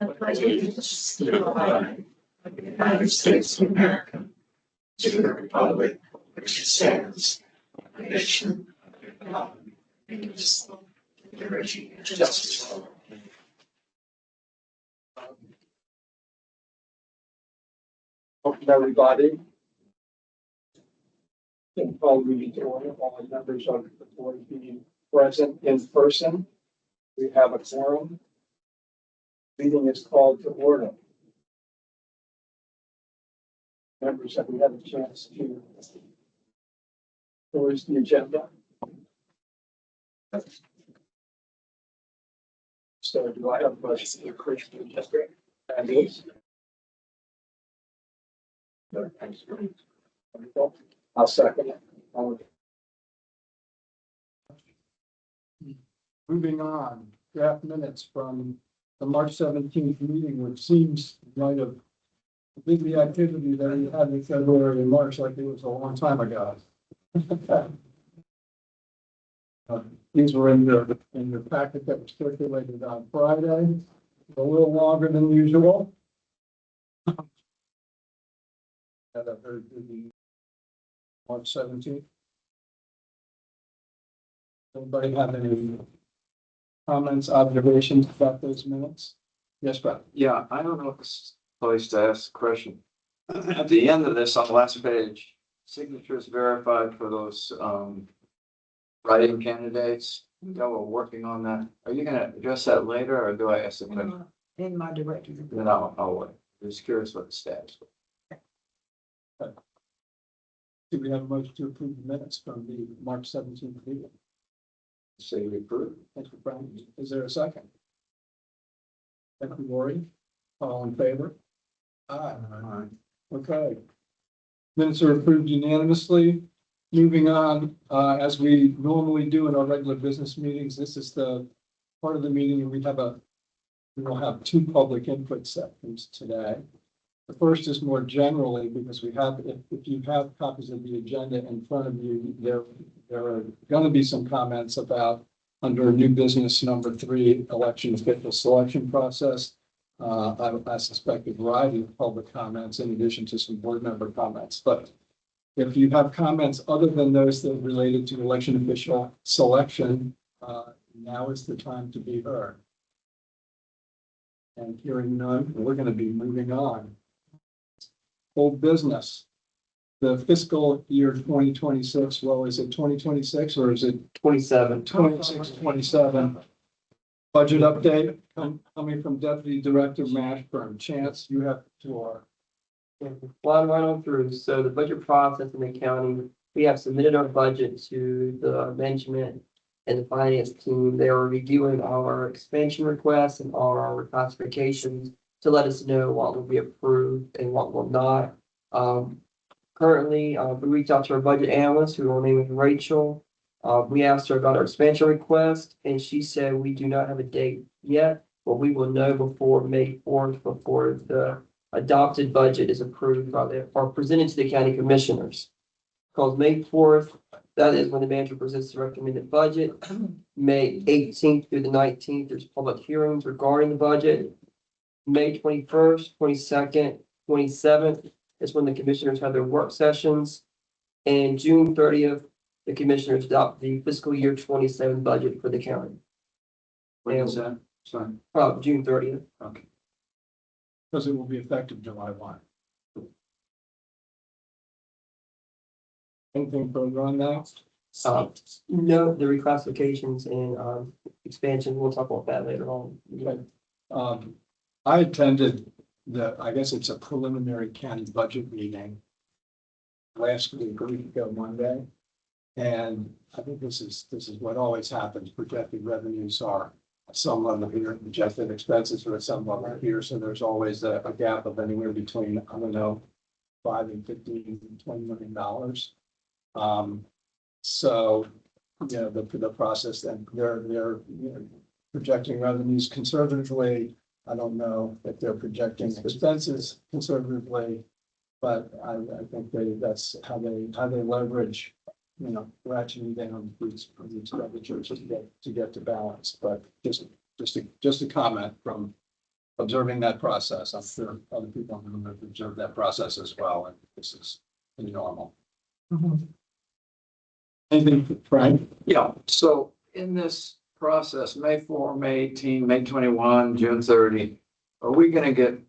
allegiance to the flag of the United States of America, to the republic which stands, one nation, under God, indivisible, with liberty and justice for all. Welcome, everybody. In call meeting to order, all members of the board being present in person. We have a quorum. Meeting is called to order. Members, have we had a chance to peruse the agenda? So do I have a motion to approve the agenda? And yes. Thanks. Wonderful. I'll second it. Moving on, draft minutes from the March 17th meeting, which seems right of the activity that we had in February and March, like it was a long time ago. These were in the packet that was circulated on Friday, a little longer than usual. Had a very busy March 17th. Anybody have any comments, observations about those minutes? Yes, Brad. Yeah, I don't know if it's place to ask a question. At the end of this, on the last page, signatures verified for those writing candidates. Yeah, we're working on that. Are you gonna address that later, or do I ask the question? In my director's report. Then I'll wait. Just curious what the status was. Do we have a motion to approve the minutes from the March 17th meeting? Say we approve. Thank you, Brian. Is there a second? Thank you, Lori. All in favor? Aye. Okay. Minutes are approved unanimously. Moving on, as we normally do in our regular business meetings, this is the part of the meeting we will have two public input sessions today. The first is more generally because we have, if you have copies of the agenda in front of you, there are going to be some comments about under new business number 3, election official selection process. I suspect a variety of public comments in addition to some board member comments. But if you have comments other than those that are related to election official selection, now is the time to be heard. And hearing none, we're going to be moving on. Old business. The fiscal year 2026, well, is it 2026 or is it 27. 26-27? Budget update coming from Deputy Director Mashburn. Chance, you have the floor. Flying right on through. So the budget process in the county, we have submitted our budget to the management and the finance team. They are reviewing our expansion requests and our reclassifications to let us know what will be approved and what will not. Currently, we reached out to our budget analyst, who will name is Rachel. We asked her about our expansion request, and she said we do not have a date yet, but we will know before May 4th, before the adopted budget is approved or presented to the county commissioners. Because May 4th, that is when the manager presents the recommended budget. May 18th through the 19th, there's public hearings regarding the budget. May 21st, 22nd, 27th is when the commissioners have their work sessions. And June 30th, the commissioners adopt the fiscal year 27 budget for the county. When is that? Sorry. June 30th. Okay. Because it will be effective July 1. Anything further on that? No, the reclassifications and expansion, we'll talk about that later on. Okay. I attended I guess it's a preliminary county budget meeting last week, a week ago Monday. And I think this is what always happens. Projected revenues are at some level here, projected expenses are at some level here. So there's always a gap of anywhere between, I don't know, 5 and 15 and $20 million. So, you know, the process, and they're projecting revenues conservatively. I don't know if they're projecting expenses conservatively, but I think that's how they leverage, you know, ratcheting down these expenditures to get to balance. But just a comment from observing that process. I'm sure other people in the room have observed that process as well, and this is normal. Anything, Frank? Yeah, so in this process, May 4, May 18, May 21, June 30, are we gonna get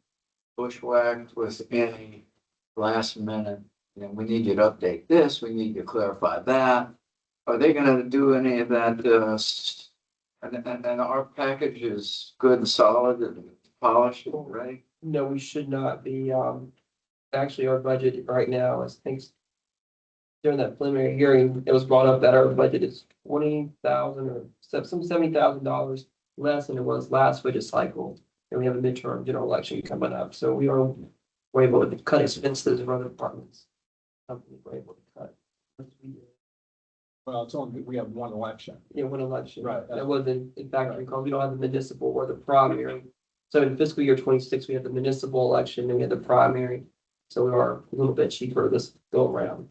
bushwhacked with any last minute? You know, we need you to update this, we need you to clarify that. Are they gonna do any of that, and our package is good and solid and polished, ready? No, we should not be, actually, our budget right now is things. During that preliminary hearing, it was brought up that our budget is 20,000 or some $70,000 less than it was last budget cycle. And we have a midterm general election coming up, so we're able to cut expenses of other departments. Companies were able to cut. Well, it's only, we have one election. Yeah, one election. Right. That wasn't in fact because we don't have the municipal or the primary. So in fiscal year 26, we have the municipal election and we have the primary. So we are a little bit cheaper this go around.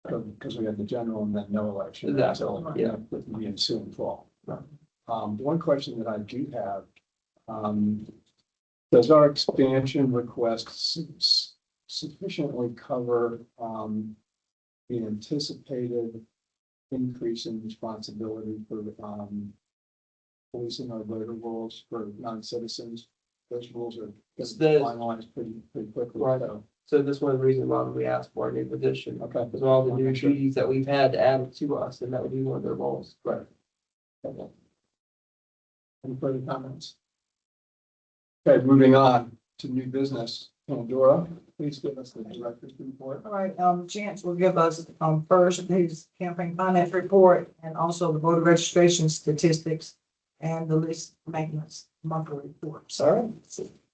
Because we have the general and then no election. Exactly, So, yeah. We ensuing fall. Right. One question that I do have, does our expansion request sufficiently cover, the anticipated increase in responsibility for, policing our voter rolls for non-citizens? Those rules are It's gonna be the- finalized pretty quickly. Right. So, So this one of the reasons why we asked for a new position. okay. Because of all the new Okay, sure. duties that we've had to add to us, and that would be one of their roles. Right. Okay. Any further comments? Okay, moving on to new business. Pandora, please give us the director's report. All right, Chance will give us, first his campaign finance report and also the voter registration statistics and the list maintenance monthly report. Sorry.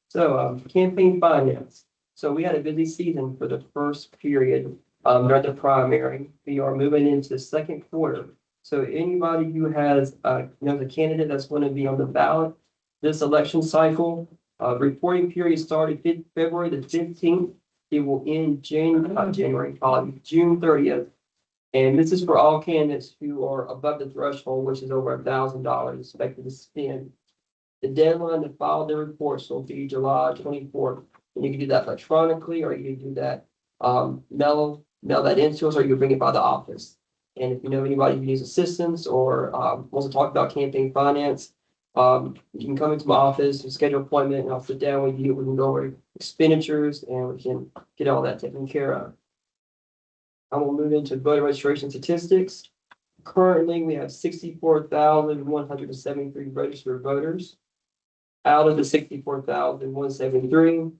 So, campaign finance. So we had a busy season for the first period, during the primary. We are moving into the second quarter. So anybody who has, the candidate that's going to be on the ballot this election cycle, reporting period started February the 15th. It will end June 30th. And this is for all candidates who are above the threshold, which is over $1,000 expected to spend. The deadline to file their reports will be July 24th. And you can do that electronically, or you can do that, mail that into us, or you can bring it by the office. And if you know anybody who needs assistance or, wants to talk about campaign finance, you can come into my office and schedule an appointment, and I'll sit down with you. We can go over expenditures and we can get all that taken care of. I will move into voter registration statistics. Currently, we have 64,173 registered voters. Out of the 64,173,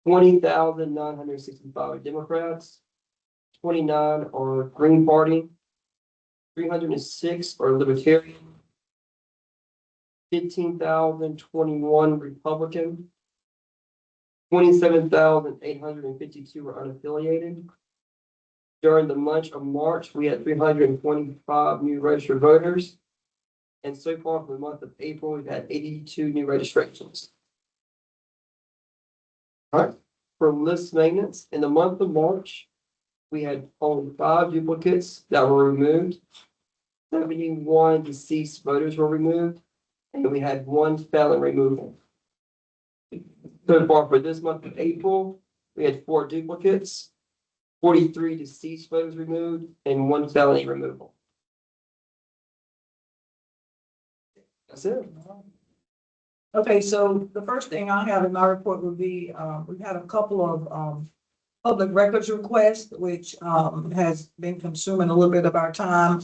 20,965 are Democrats, 29 are Green Party, 306 are Libertarian, 15,021 Republican, 27,852 are unaffiliated. During the month of March, we had 325 new registered voters. And so far for the month of April, we've had 82 new registrations. All right, for list maintenance, in the month of March, we had only 5 duplicates that were removed. 71 deceased voters were removed, and we had 1 felon removal. So far for this month of April, we had 4 duplicates, 43 deceased voters removed, and 1 felony removal. That's it. Okay, so the first thing I have in my report would be, we've had a couple of, public records requests, which, has been consuming a little bit of our time.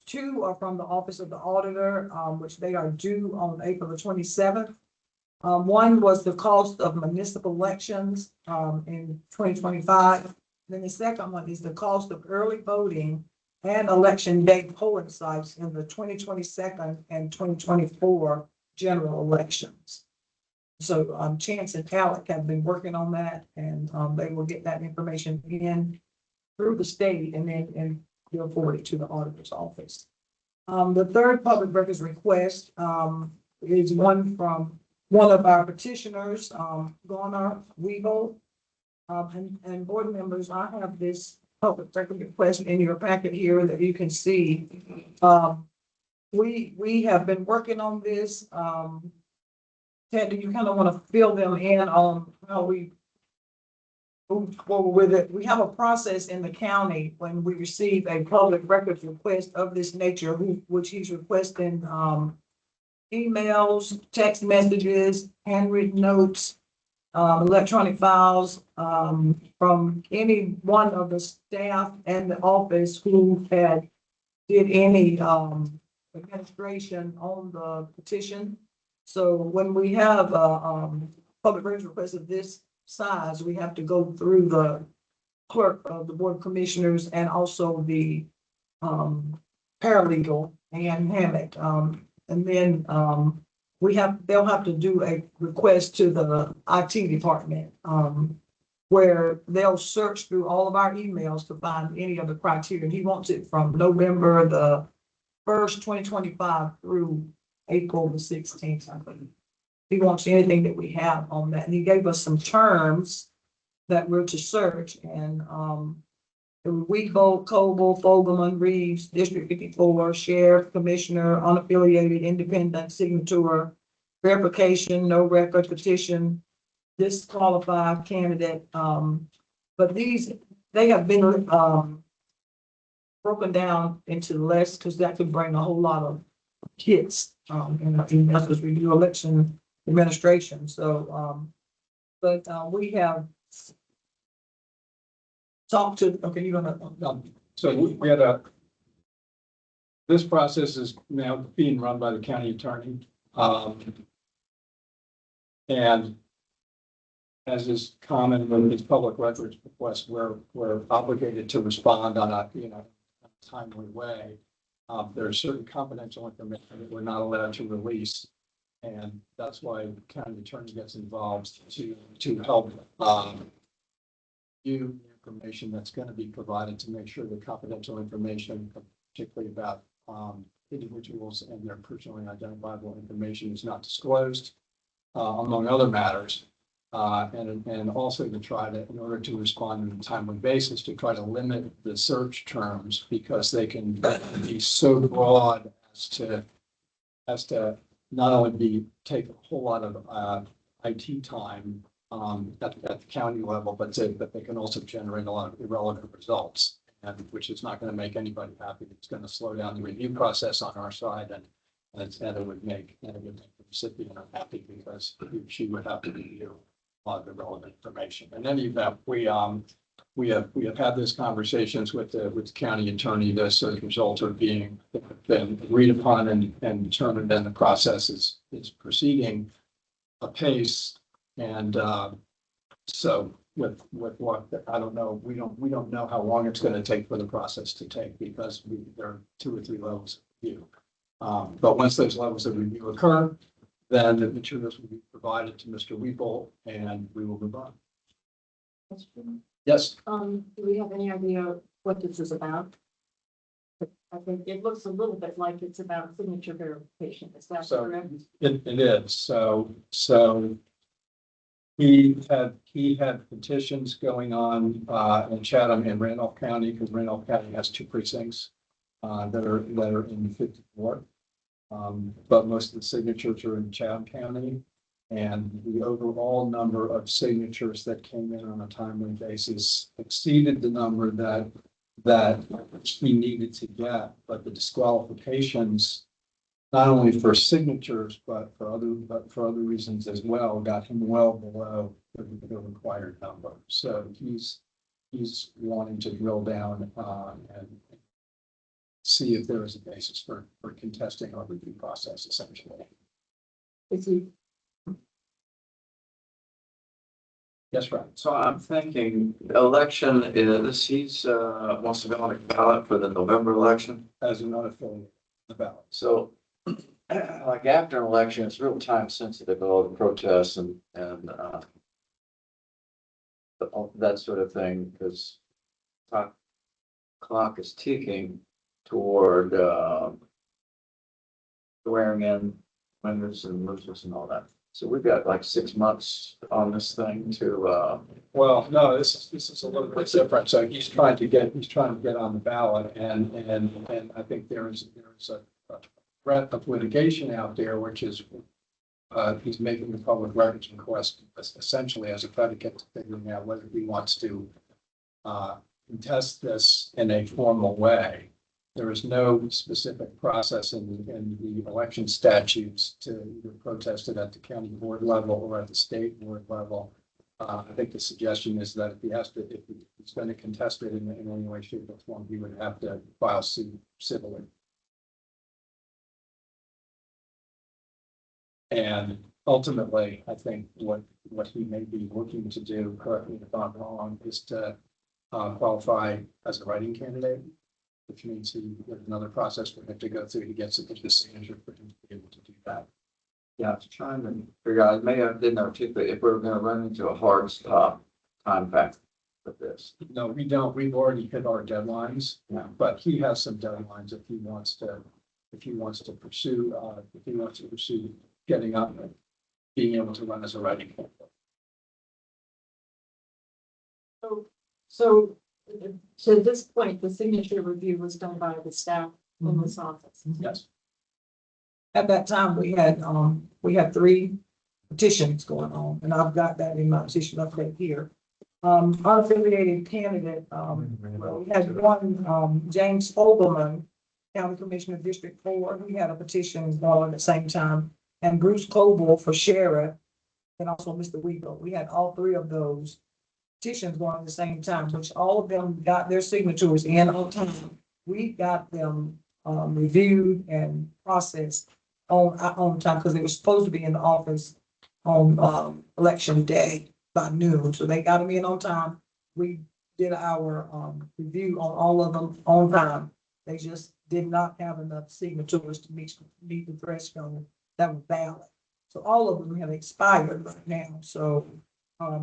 2 are from the Office of the Auditor, which they are due on April the 27th. One was the cost of municipal elections, in 2025. Then the second one is the cost of early voting and election day polling sites in the 2022 and 2024 general elections. So, Chance and Alec have been working on that, and, they will get that information in through the state and then they'll forward it to the auditor's office. The third public records request, is one from one of our petitioners, Garner Weevil. And board members, I have this public record request in your packet here that you can see. We have been working on this. Ted, do you kind of want to fill them in on how we move forward with it? We have a process in the county when we receive a public records request of this nature, which he's requesting, emails, text messages, handwritten notes, electronic files, from any one of the staff and the office who did any, administration on the petition. So when we have public records request of this size, we have to go through the clerk of the board of commissioners and also the paralegal and Hammett. And then they'll have to do a request to the IT department, where they'll search through all of our emails to find any of the criteria. And he wants it from November the 1st, 2025 through April the 16th, I think. He wants anything that we have on that. And he gave us some terms that we're to search, and Weebo, Coble, Fogelman, Reeves, District 54, Sheriff, Commissioner, unaffiliated, independent, signature, verification, no record, petition, disqualified candidate. But they have been broken down into less, because that could bring a whole lot of hits, and that's because we do election administration. So, but we have talked to, okay, you're gonna, So we had this process is now being run by the county attorney. And as is common with these public records requests, we're obligated to respond on a, timely way. There are certain confidential information that we're not allowed to release. And that's why the county attorney gets involved to help you information that's going to be provided to make sure the confidential information, particularly about individuals and their personally identifiable information, is not disclosed, among other matters. And also to try to, in order to respond on a timely basis, to try to limit the search terms, because they can be so broad as to not only take a whole lot of IT time at the county level, but they can also generate a lot of irrelevant results, and which is not going to make anybody happy. It's going to slow down the review process on our side, and it would make the recipient unhappy, because she would have to review a lot of the relevant information. In any event, we have had these conversations with the county attorney. Those results are been agreed upon and determined, and the process is proceeding apace. And so with what, I don't know, we don't know how long it's going to take for the process to take, because there are 2 or 3 levels of review. But once those levels of review occur, then the materials will be provided to Mr. Weeple, and we will move on. Yes. Do we have any idea what this is about? I think it looks a little bit like it's about signature verification. Is that So correct? it is. So he had petitions going on in Chatham and Randolph County, because Randolph County has 2 precincts that are in 54. But most of the signatures are in Chatham County, and the overall number of signatures that came in on a timely basis exceeded the number that we needed to get. But the disqualifications, not only for signatures, but for other reasons as well, got him well below the required number. So he's wanting to drill down and see if there is a basis for contesting our review process, essentially. Is he, Yes, right. So I'm thinking election is, he's wants to be on the ballot for the November election. As an unaffiliated ballot. So like after an election, it's real time sensitive, all the protests and that sort of thing, because clock is ticking toward swearing in winners and losers and all that. So we've got like 6 months on this thing to Well, no, this is a little bit different. So he's trying to get on the ballot, and I think there is a threat of litigation out there, which is he's making the public records request essentially as a predicate to figuring out whether he wants to contest this in a formal way. There is no specific process in the election statutes to either protest it at the county board level or at the state board level. I think the suggestion is that if he's going to contest it in any way, shape, or form, he would have to file suit civilly. And ultimately, I think what he may be looking to do, correct me if I'm wrong, is to qualify as a writing candidate, which means there's another process for him to go through to get the signature for him to be able to do that. Yeah, I was trying to figure out, maybe I didn't articulate, if we were gonna run into a hard stop time factor with this. No, we don't. We've already hit our deadlines, Yeah. but he has some deadlines if he wants to pursue, getting up and being able to run as a writing candidate. So to this point, the signature review was done by the staff in this office. Yes. At that time, we had 3 petitions going on, and I've got that in my petition update here. Unaffiliated candidate, well, we had one, James Fogelman, County Commissioner District 4, he had a petition going at the same time, and Bruce Coble for sheriff, and also Mr. Weaver. We had all 3 of those petitions going at the same time, which all of them got their signatures in on time. We got them reviewed and processed on time, because they were supposed to be in the office on election day by noon, so they got them in on time. We did our review on all of them on time. They just did not have enough signatures to meet the threshold that was valid. So all of them have expired right now. So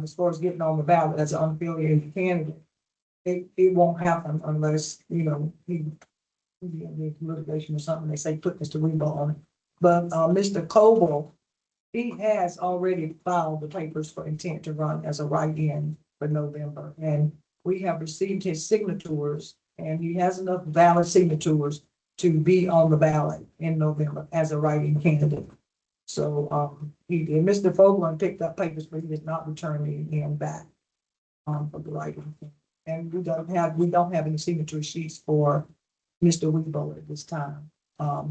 as far as getting on the ballot as an unaffiliated candidate, it won't happen unless, he litigation or something, they say put Mr. Weaver on it. But Mr. Coble, he has already filed the papers for intent to run as a write-in for November. And we have received his signatures, and he has enough valid signatures to be on the ballot in November as a write-in candidate. So Mr. Fogelman picked up papers, but he did not return any back for the writing. And we don't have any signature sheets for Mr. Weebo at this time,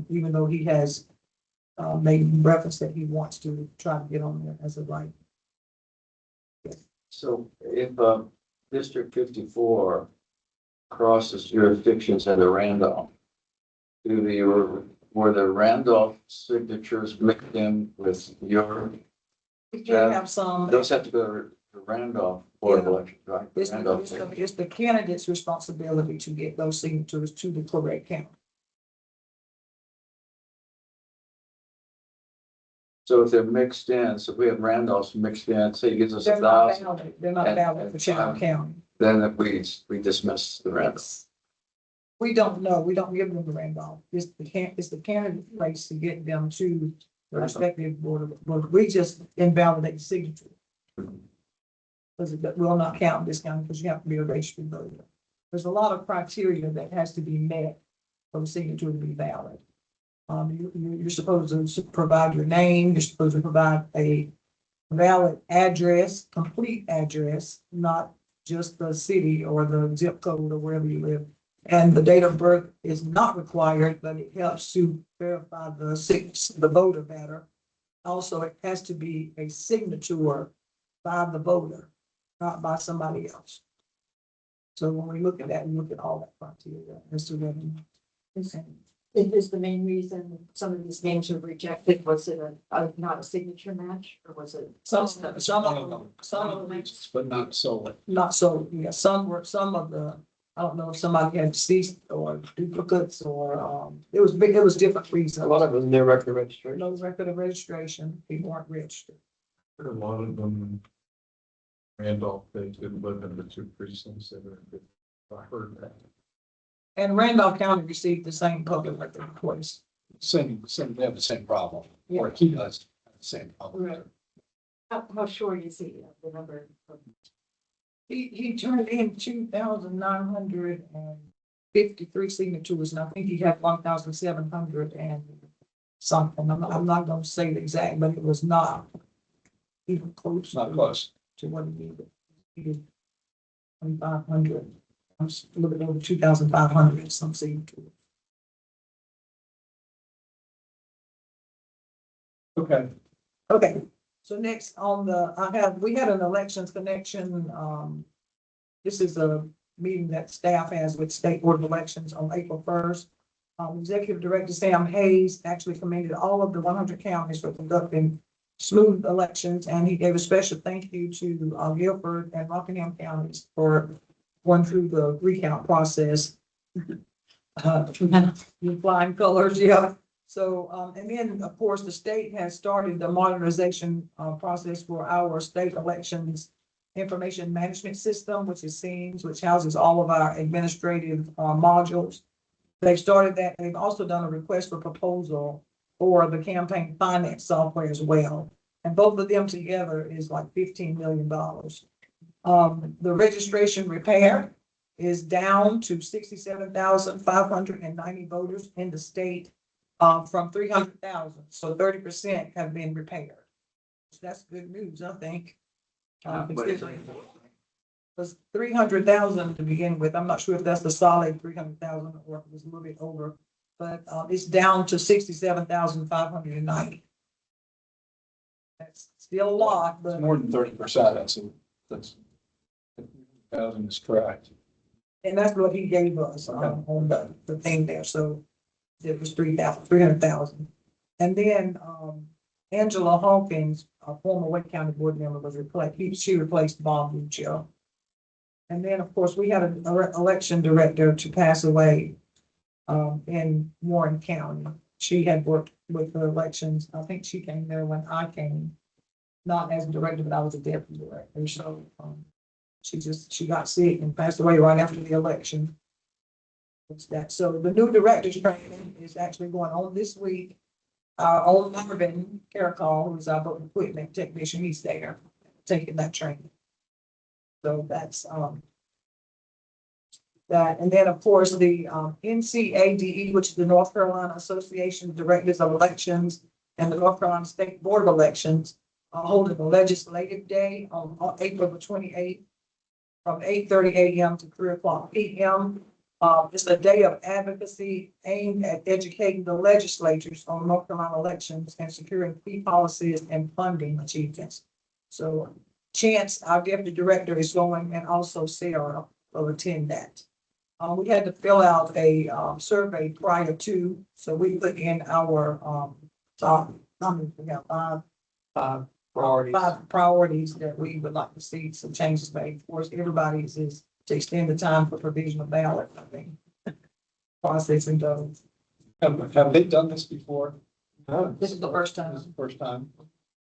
even though he has made reference that he wants to try to get on there as a writer. So if District 54 crosses jurisdictions into Randolph, were the Randolph signatures mixed in with your, We can have some. those have to go to Randolph Board of Yeah. Elections, right? Randolph. It's the candidate's responsibility to get those signatures to the correct count. So if they're mixed in, so if we have Randolph's mixed in, say he gives us They're not 1,000, valid. They're not valid for Chatham County. then if we dismiss the Randolph. We don't know. We don't give them the Randolph. It's the candidate's place to get them to the respective board. We just invalidate the signature. Because it will not count in this county because you have to be a registered voter. There's a lot of criteria that has to be met for the signature to be valid. You're supposed to provide your name. You're supposed to provide a valid address, complete address, not just the city or the zip code or wherever you live. And the date of birth is not required, but it helps to verify the voter better. Also, it has to be a signature by the voter, not by somebody else. So when we look at that, we look at all that criteria as to whether. Is the main reason some of these names were rejected, was it not a signature match, or was it? Some of them, But not solely. not so, yeah, some of the, I don't know if somebody had deceased or duplicates or, it was different reasons. A lot of them, their record registration. No record of registration, people weren't registered. A lot of them, Randolph, they didn't live in the 2 precincts. I heard that. And Randolph County received the same public record request. Same, they have the same problem, Yeah. or he does have the same problem. Right. How sure is he of the number of? He turned in 2,953 signatures, and I think he had 1,700 and something. I'm not gonna say the exact, but it was not even close. It's not close. To what it needed. Needed 2,500. I'm just a little bit over 2,500, some seem to. Okay, Okay, so next on we had an elections connection, this is a meeting that staff has with State Board of Elections on April 1st. Executive Director Sam Hayes actually commended all of the 100 counties for conducting smooth elections, and he gave a special thank you to Guilford and Rockingham counties for going through the recount process. Flying colors, yeah. So, and then, of course, the state has started the modernization process for our state elections information management system, which is SEAMS, which houses all of our administrative modules. They've started that. They've also done a request for proposal for the campaign finance software as well. And both of them together is like $15 million. The registration repair is down to 67,590 voters in the state from 300,000. So 30% have been repaired. So that's good news, I think. Considering it was 300,000 to begin with. I'm not sure if that's the solid 300,000 or if it was a little bit over, but it's down to 67,590. That's still a lot, it's but more than 30%. That's 1,000 is correct. and that's what he gave us on the thing there. So it was 300,000. And then Angela Hawkins, a former Wake County board member, was replaced. She replaced Bob Lucio. And then, of course, we had an election director to pass away in Warren County. She had worked with the elections. I think she came there when I came, not as a director, but I was a deputy director. So she got sick and passed away right after the election. It's that. So the new director's training is actually going on this week. Our old Marvin Caracol, who's our boat equipment technician, he's there taking that training. So that's that. And then, of course, the NCADE, which is the North Carolina Association of Directors of Elections, and the North Carolina State Board of Elections are holding a legislative day on April the 28th from 8:30 a.m. to 3:00 p.m. It's a day of advocacy aimed at educating the legislatures on North Carolina elections and securing key policies and funding achievements. So Chance, our deputy director, is going, and also Sarah will attend that. We had to fill out a survey prior to, so we put in our top, we got five priorities that we would like to see some changes made. Of course, everybody's is to extend the time for provision of ballot, I think. Processing those. Have they done this before? No. This is the first This time. is the first time.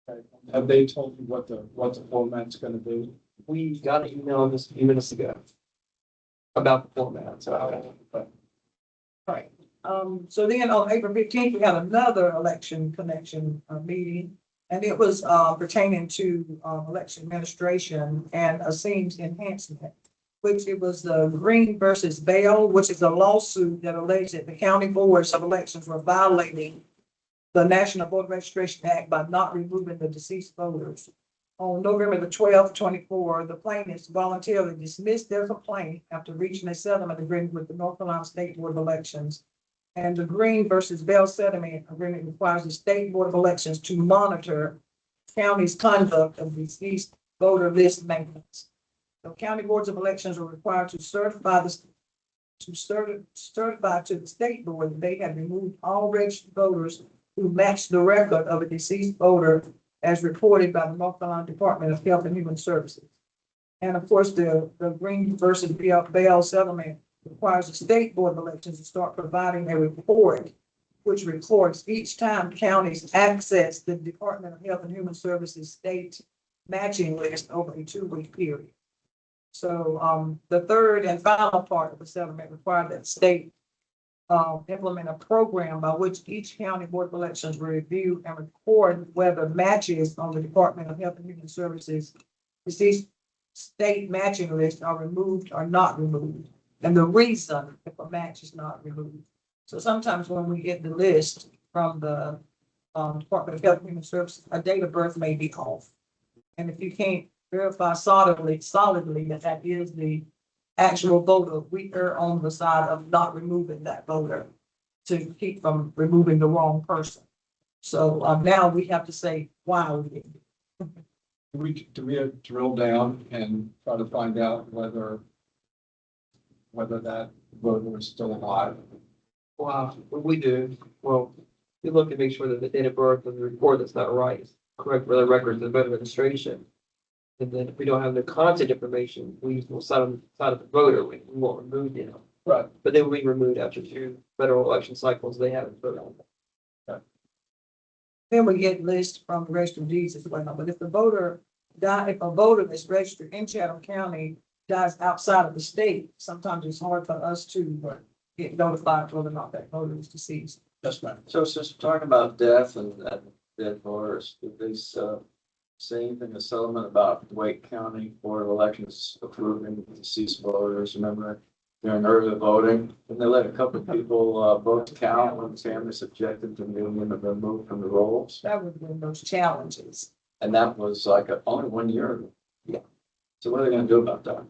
Okay. Have they told you what the format's gonna be? We got an email just a few minutes ago about the format, so. Right. So then on April 15th, we had another election connection meeting. And it was pertaining to election administration and a SEAMS enhancement, which it was the Green versus Bell, which is a lawsuit that alleged that the county boards of elections were violating the National Voter Registration Act by not removing the deceased voters. On November the 12th, 24, the plaintiffs voluntarily dismissed their complaint after reaching a settlement agreement with the North Carolina State Board of Elections. And the Green versus Bell settlement agreement requires the State Board of Elections to monitor county's conduct of deceased voter list maintenance. The county boards of elections are required to certify to the state board that they have removed all registered voters who match the record of a deceased voter as reported by the North Carolina Department of Health and Human Services. And of course, the Green versus Bell settlement requires the state board of elections to start providing a report which records each time counties access the Department of Health and Human Services state matching list over a 2-week period. So the third and final part of the settlement required that the state implement a program by which each county board of elections will review and record whether matches on the Department of Health and Human Services deceased state matching list are removed or not removed, and the reason if a match is not removed. So sometimes when we get the list, from the Department of Health and Human Services, a date of birth may be off. And if you can't verify solidly that that is the actual voter, we are on the side of not removing that voter to keep from removing the wrong person. So now we have to say why we did it. Do we have drill down and try to find out whether that voter is still alive? Wow, what we do, well, we look to make sure that the date of birth of the report that's not right is correct for the records of voter registration. And then if we don't have the contact information, we will side on the side of the voter, we won't remove them. Right. But they will be removed after 2 federal election cycles, they haven't voted on them. Then we get lists from the register of deeds as well, but if the voter if a voter that's registered in Chatham County dies outside of the state, sometimes it's hard for us to get notified whether or not that voter is deceased. That's right. So since we're talking about death and dead voters, did they say anything in the settlement about Wake County Board of Elections approving deceased voters? Remember during early voting, and they let a couple of people vote count when families objected to being removed from the rolls? That would be those challenges. And that was like only 1 year ago. Yeah. So what are they gonna do about that?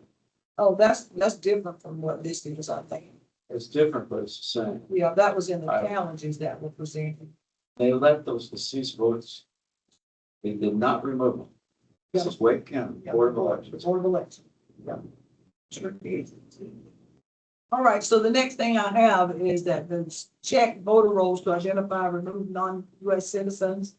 Oh, that's different from what this is, I think. It's different, but it's the same. Yeah, that was in the I- challenges that were presented. They let those deceased votes, they did not remove them. This is Wake County Board of Elections. Board of Elections. Yeah. Sure is. All right, so the next thing I have is that the check voter rolls to identify removed non-US citizens.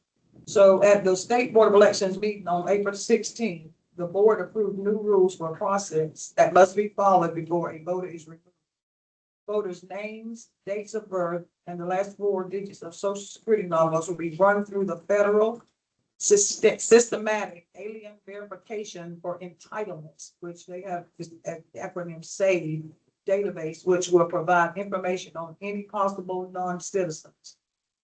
So at the State Board of Elections meeting on April 16th, the board approved new rules for a process that must be followed before a voter is removed. Voters' names, dates of birth, and the last 4 digits of social security numbers will be run through the federal systematic alien verification for entitlements, which they have this acronym SAVE database, which will provide information on any possible non-citizens.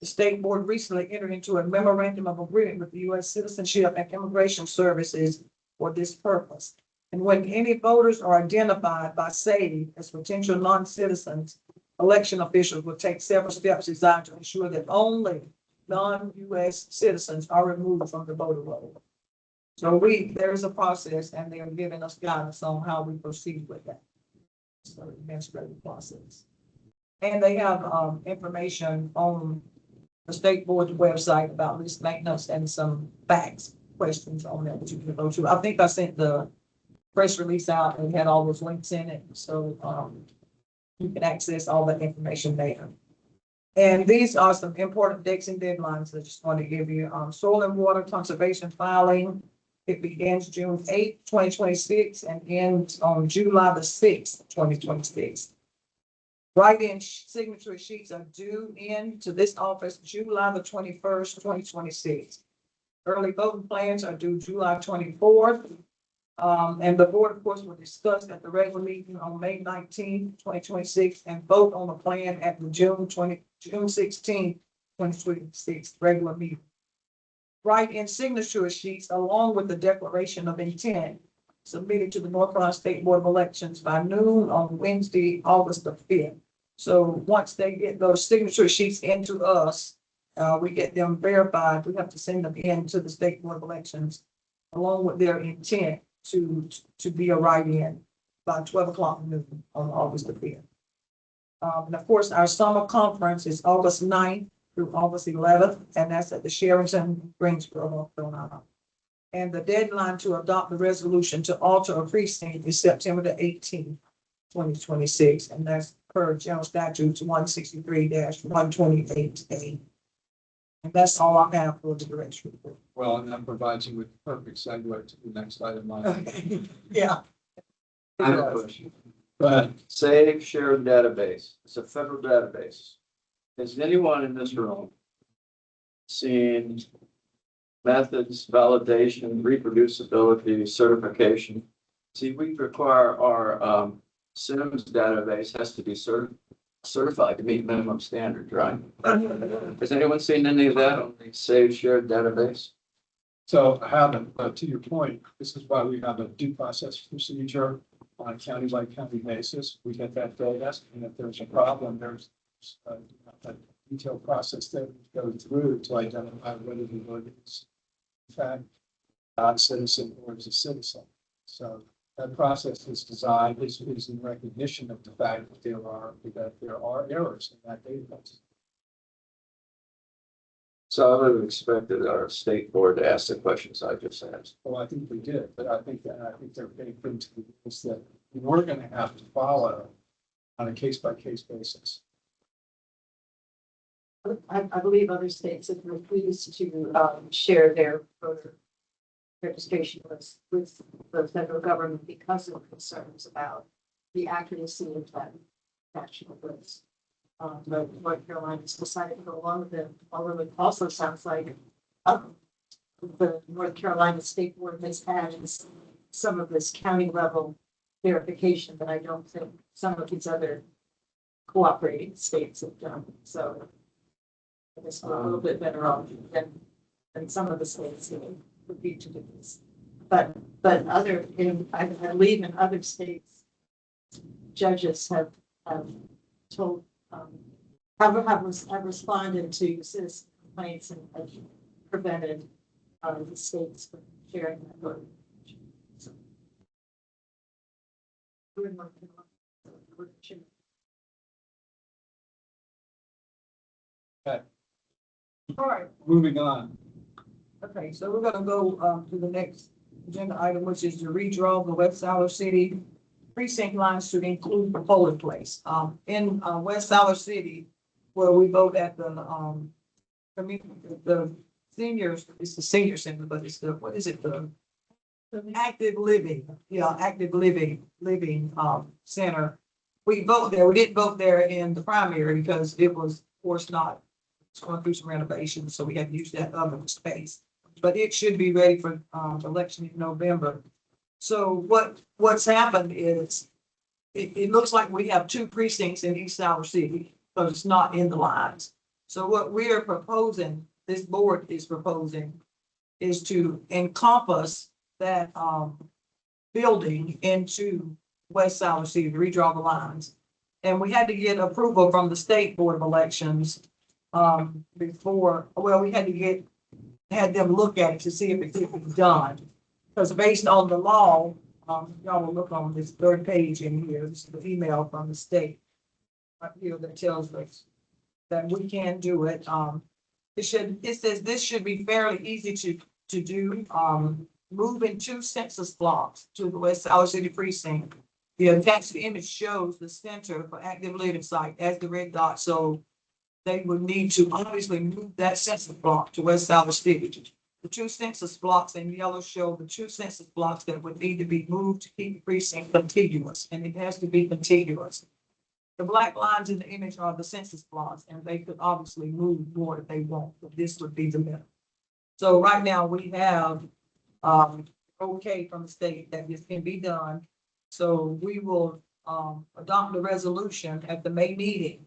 The state board recently entered into a memorandum of agreement with the U.S. Citizenship and Immigration Services for this purpose. And when any voters are identified by SAVE as potential non-citizens, election officials will take several steps designed to ensure that only non-US citizens are removed from the voter roll. So there is a process and they are giving us guidance on how we proceed with that. So administrative process. And they have information on the state board's website about list maintenance and some facts questions on that that you can go to. I think I sent the press release out and had all those links in it. So you can access all that information there. And these are some important dates and deadlines I just want to give you. Soil and water conservation filing. It begins June 8th, 2026 and ends on July the 6th, 2026. Write-in signature sheets are due in to this office July the 21st, 2026. Early voting plans are due July 24th. And the board, of course, will discuss at the regular meeting on May 19th, 2026, and vote on the plan at the June 16th, 2026 regular meeting. Write-in signature sheets along with the declaration of intent submitted to the North Carolina State Board of Elections by noon on Wednesday, August the 5th. So once they get those signature sheets into us, we get them verified. We have to send them in to the State Board of Elections along with their intent to be a write-in by 12 o'clock noon on August the 5th. And of course, our summer conference is August 9th through August 11th, and that's at the Sheraton Greensboro, North Carolina. And the deadline to adopt the resolution to alter a precinct is September the 18th, 2026, and that's per General Statutes 163-128A. And that's all I have for the direction report. Well, and that provides you with perfect segue to the next item. Okay, yeah. I have a question. But Save shared database. It's a federal database. Has anyone in this room seen methods, validation, reproducibility, certification? See, we require our SIMS database has to be certified to meet minimum standards, right? Has anyone seen any of that on the Save Shared database? so I haven't, but to your point, this is why we have a due process procedure on a county by county basis. We get that data, and if there's a problem, there's detailed process that we go through to identify whether the voter is in fact non-citizen or is a citizen. So that process is designed, is in recognition of the fact that there are errors in that database. So I would have expected our state board to ask the questions I just asked. Well, I think we did, but I think they're baked into the rules that we're going to have to follow on a case-by-case basis. I believe other states have refused to, share their voter registration lists with the federal government because of concerns about the accuracy of that national list. But North Carolina's decided to go along with it, although it also sounds like, the North Carolina State Board has had some of this county level verification that I don't think some of these other cooperating states have done. So I guess we're a little bit better off than some of the states that would be to do this. But I believe in other states, judges have told, have responded to citizen complaints and have prevented the states from sharing that voter. So, we're in North Carolina, so we're sharing. Okay. All right, Moving on. okay, so we're gonna go to the next agenda item, which is to redraw the West Siler City precinct lines to include the polling place. In West Siler City, where we vote at the seniors, it's the senior center, but it's the, what is it, the active living, active living center. We vote there. We didn't vote there in the primary because it was, of course, not, it's going through some renovations, so we had to use that other space. But it should be ready for election in November. So what's happened is it looks like we have two precincts in East Siler City, so it's not in the lines. So what we are proposing, this board is proposing, is to encompass that building into West Siler City, to redraw the lines. And we had to get approval from the State Board of Elections before, well, we had them look at it to see if it could be done. Because based on the law, y'all will look on this third page in here, this is the email from the state right here that tells us that we can do it. It says this should be fairly easy to do. Moving two census blocks to the West Siler City precinct. The attached image shows the center for active living site as the red dot. So they would need to obviously move that census block to West Siler City. The two census blocks in yellow show the two census blocks that would need to be moved to keep the precinct contiguous, and it has to be contiguous. The black lines in the image are the census blocks, and they could obviously move more if they want, but this would be the minimum. So right now we have okay from the state that this can be done. So we will adopt the resolution at the May meeting.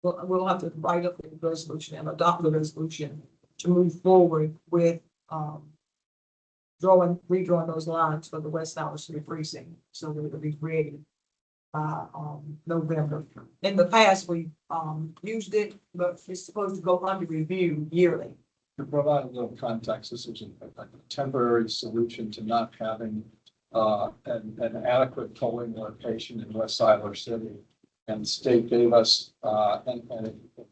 We'll have to write up the resolution and adopt the resolution to move forward with redrawing those lines for the West Siler City precinct, so that it'll be ready by November. In the past, we used it, but it's supposed to go under review yearly. To provide a little context, this is a temporary solution to not having an adequate polling location in West Siler City. And the state gave us a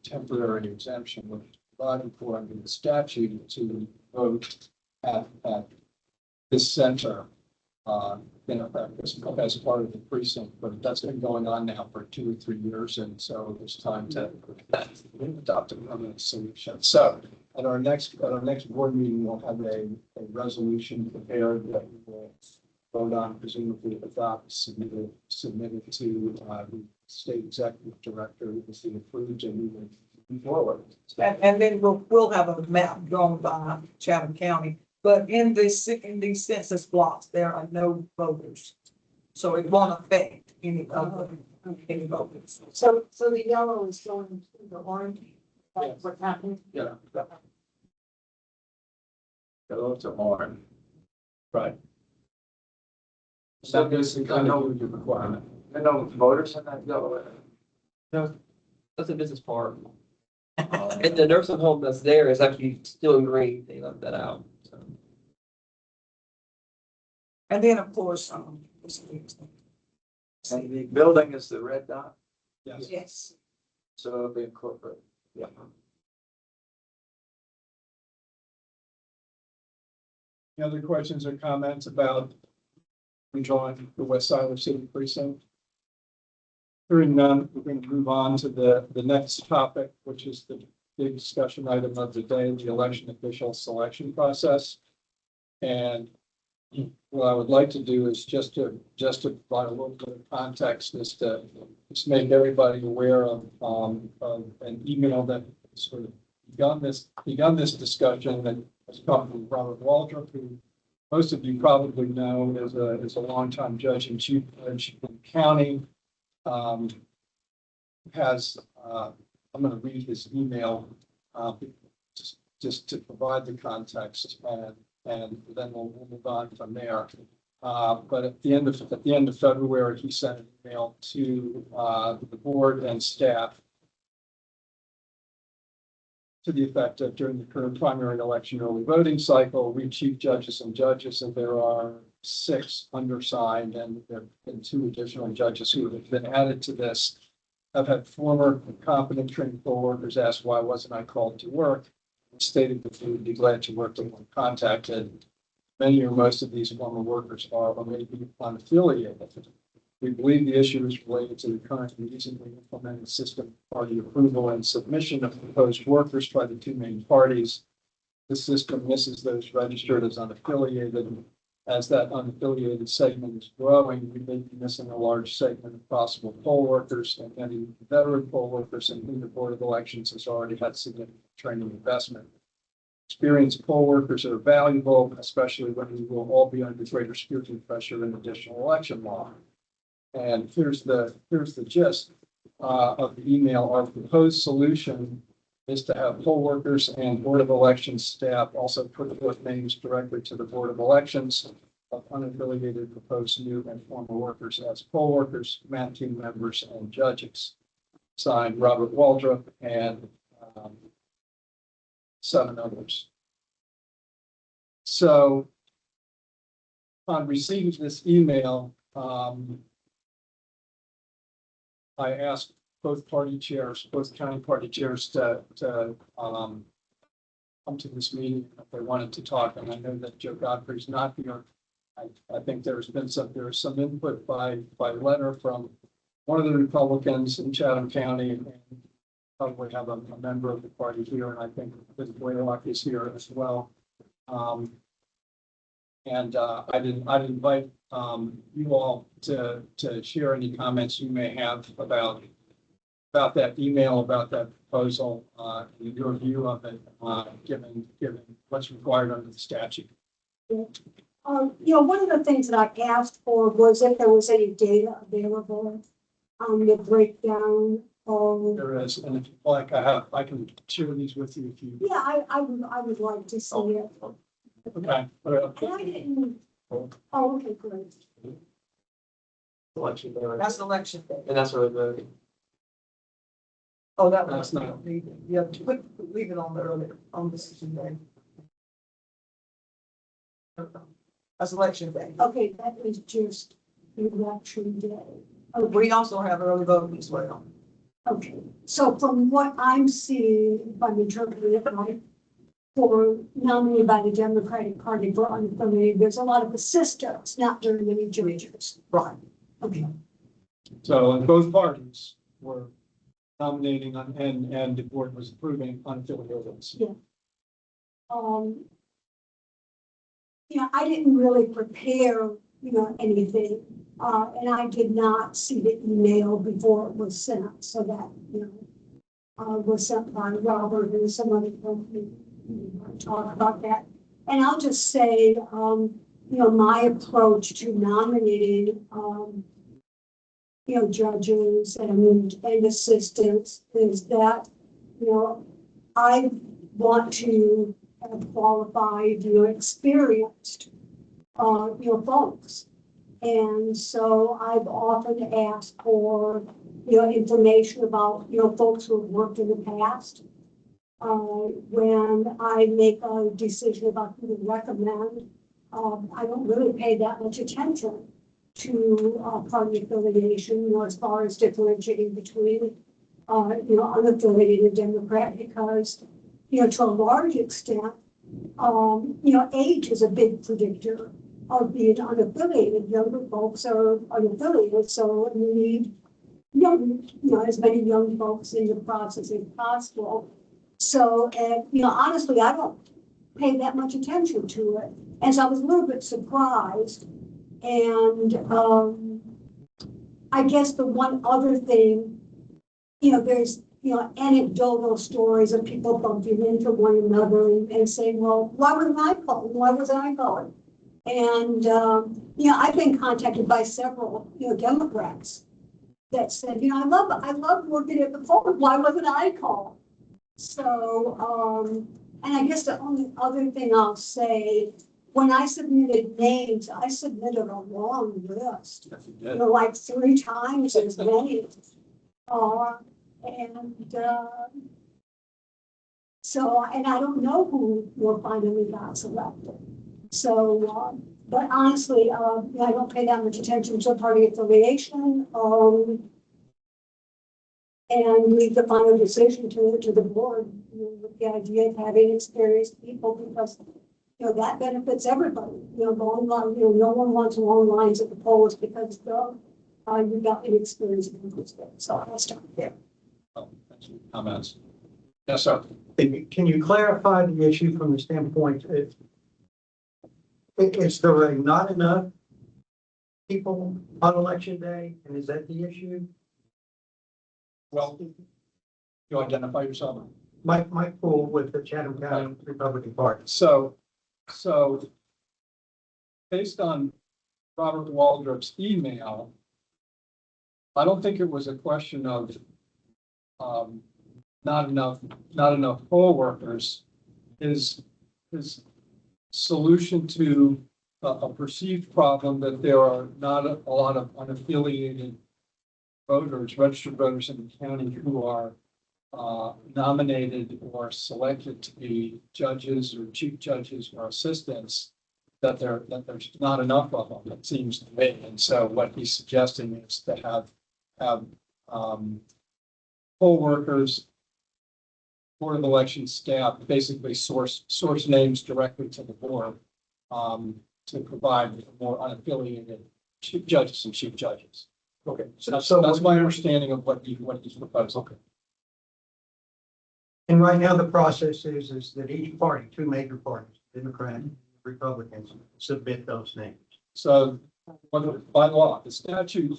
temporary exemption, which provided for under the statute to vote at this center, as part of the precinct. But that's been going on now for 2 or 3 years, and so it's time to adopt a permanent solution. So at our next board meeting, we'll have a resolution prepared that we will vote on, presumably adopt, submitted to the state executive director, who was approved, and we will move forward. And then we'll have a map drawn by Chatham County, but in these census blocks, there are no voters. So it won't affect any voters. So the yellow is going to the orange, that's what's happening? Yeah. Go to orange. Right. So That is the kind of requirement. there are no voters in that yellow area? No, That's a business park. And the nursing home that's there is actually still in green. They left that out. So. And then, of course, And the building is the red dot, Yes. yes. so it'll be incorporated. Yeah. Any other questions or comments about enjoying the West Siler City precinct? Hearing none, we're going to move on to the next topic, which is the big discussion item of the day, the election official selection process. And what I would like to do is just to provide a little bit of context, is to just make everybody aware of an email that sort of begun this discussion that has come from Robert Waldrop, who most of you probably know as a longtime judge in Chief Judge in the county. I'm going to read his email just to provide the context, and then we'll move on from there. But at the end of February, he sent an email to the board and staff to the effect that during the current primary election early voting cycle, we chief judges and judges, and there are 6 undersigned, and there have been 2 additional judges who have been added to this. I've had former competent trained poll workers ask why wasn't I called to work, and stated that they would be glad to work when contacted. Many or most of these former workers are or may be unaffiliated. We believe the issue is related to the current and recently implemented system party approval and submission of proposed workers by the 2 main parties. The system misses those registered as unaffiliated. As that unaffiliated segment is growing, we may be missing a large segment of possible poll workers and many veteran poll workers in whom the Board of Elections has already had significant training investment. Experienced poll workers are valuable, especially when we will all be under greater scrutiny, pressure, and additional election law. And here's the gist of the email. Our proposed solution is to have poll workers and Board of Elections staff also put forth names directly to the Board of Elections of unaffiliated proposed new and former workers as poll workers, MAT team members, and judges. Signed, Robert Waldrop and 7 others. So on receiving this email, I asked both county party chairs to come to this meeting if they wanted to talk. And I know that Joe Godfrey's not here. I think there is some input by letter from one of the Republicans in Chatham County, and probably have a member of the party here. And I think that Blaylock is here as well. I'd invite you all to share any comments you may have about that email, about that proposal, your view of it, given what's required under the statute. One of the things that I asked for was if there was any data available on the breakdown of. There is, and if you like, I can share these with you if you. Yeah, I would like to see it. Okay. And I didn't. Oh, okay, great. Election day. That's election day. And that's really voting. Oh, that That's was not- not, you have to leave it on the earlier, on decision day. That's election day. Okay, that is just election day. Okay, We also have early voting as well. okay. So from what I'm seeing, if I'm interpreting it right, for nominated by the Democratic Party for unaffiliated, there's a lot of assistants, not very many judges. Right. Okay. So in both parties were nominating and the board was approving unaffiliated. I didn't really prepare, anything. And I did not see the email before it was sent, so that, was sent by Robert and some other company. Talk about that. And I'll just say, my approach to nominating, judges and assistants is that, I want to have qualified, experienced, folks. And so I've often asked for, information about, folks who have worked in the past. When I make a decision about who to recommend, I don't really pay that much attention to party affiliation, as far as differentiating between, unaffiliated and Democrat, because, to a large extent, age is a big predictor of being unaffiliated. Younger folks are unaffiliated, so you need as many young folks in the process as possible. So, and, honestly, I don't pay that much attention to it. And so I was a little bit surprised. And I guess the one other thing, there's, anecdotal stories of people bumping into one another and saying, well, why wasn't I called? Why wasn't I called? And, I've been contacted by several, Democrats that said, I love working at the poll. Why wasn't I called? So, and I guess the only other thing I'll say, when I submitted names, I submitted a long list, like 3 times as many. So, and I don't know who will finally got selected. So, but honestly, I don't pay that much attention to party affiliation. And leave the final decision to the board, with the idea of having experienced people, because, that benefits everybody. Long line, no one wants long lines at the polls because you've got inexperienced people. So I'll start there. Oh, thank you. Comments? Yes, sir. Can you clarify the issue from the standpoint is there not enough people on election day, and is that the issue? Well, you identify yourself. Mike Poole with the Chatham County Republican Party. So based on Robert Waldrop's email, I don't think it was a question of not enough poll workers. His solution to a perceived problem that there are not a lot of unaffiliated voters, registered voters in the county who are nominated or selected to be judges or chief judges or assistants, that there's not enough of them, it seems to me. And so what he's suggesting is to have poll workers, Board of Elections staff basically source names directly to the board to provide more unaffiliated chief judges and chief judges. Okay, So that's my understanding of what he's proposing. Okay. And right now the process is that each party, 2 major parties, Democrat and Republicans, submit those names. So by law, the statute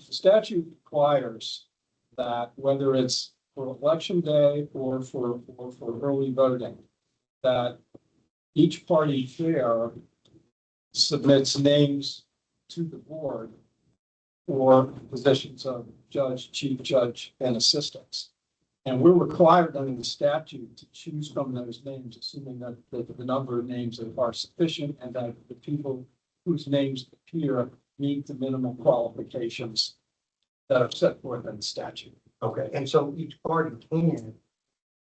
requires that whether it's for election day or for early voting, that each party chair submits names to the board for positions of judge, chief judge, and assistants. And we're required under the statute to choose from those names, assuming that the number of names are sufficient and that the people whose names appear meet the minimum qualifications that are set forth in the statute. Okay, and so each party can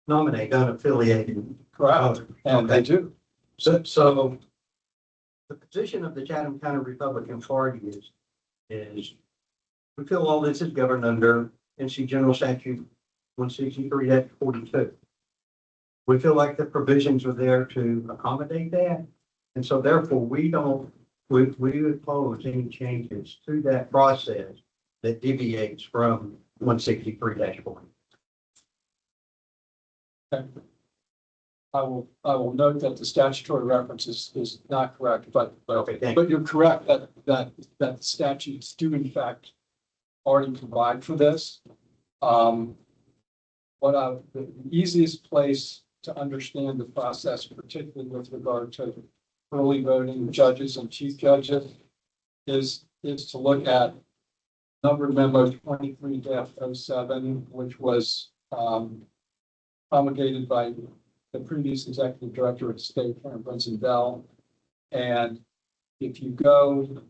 nominate unaffiliated. Correct. And they do. So the position of the Chatham County Republican Party is we feel all this is governed under NC General Statute 163-42. We feel like the provisions are there to accommodate that. And so therefore we oppose any changes to that process that deviates from 163-40. Okay. I will note that the statutory reference is not correct, but you're correct that statutes do in fact already provide for this. The easiest place to understand the process, particularly with regard to early voting judges and chief judges, is to look at number memo 23-07, which was promulgated by the previous executive director of state, Karen Brunson Bell. And if you go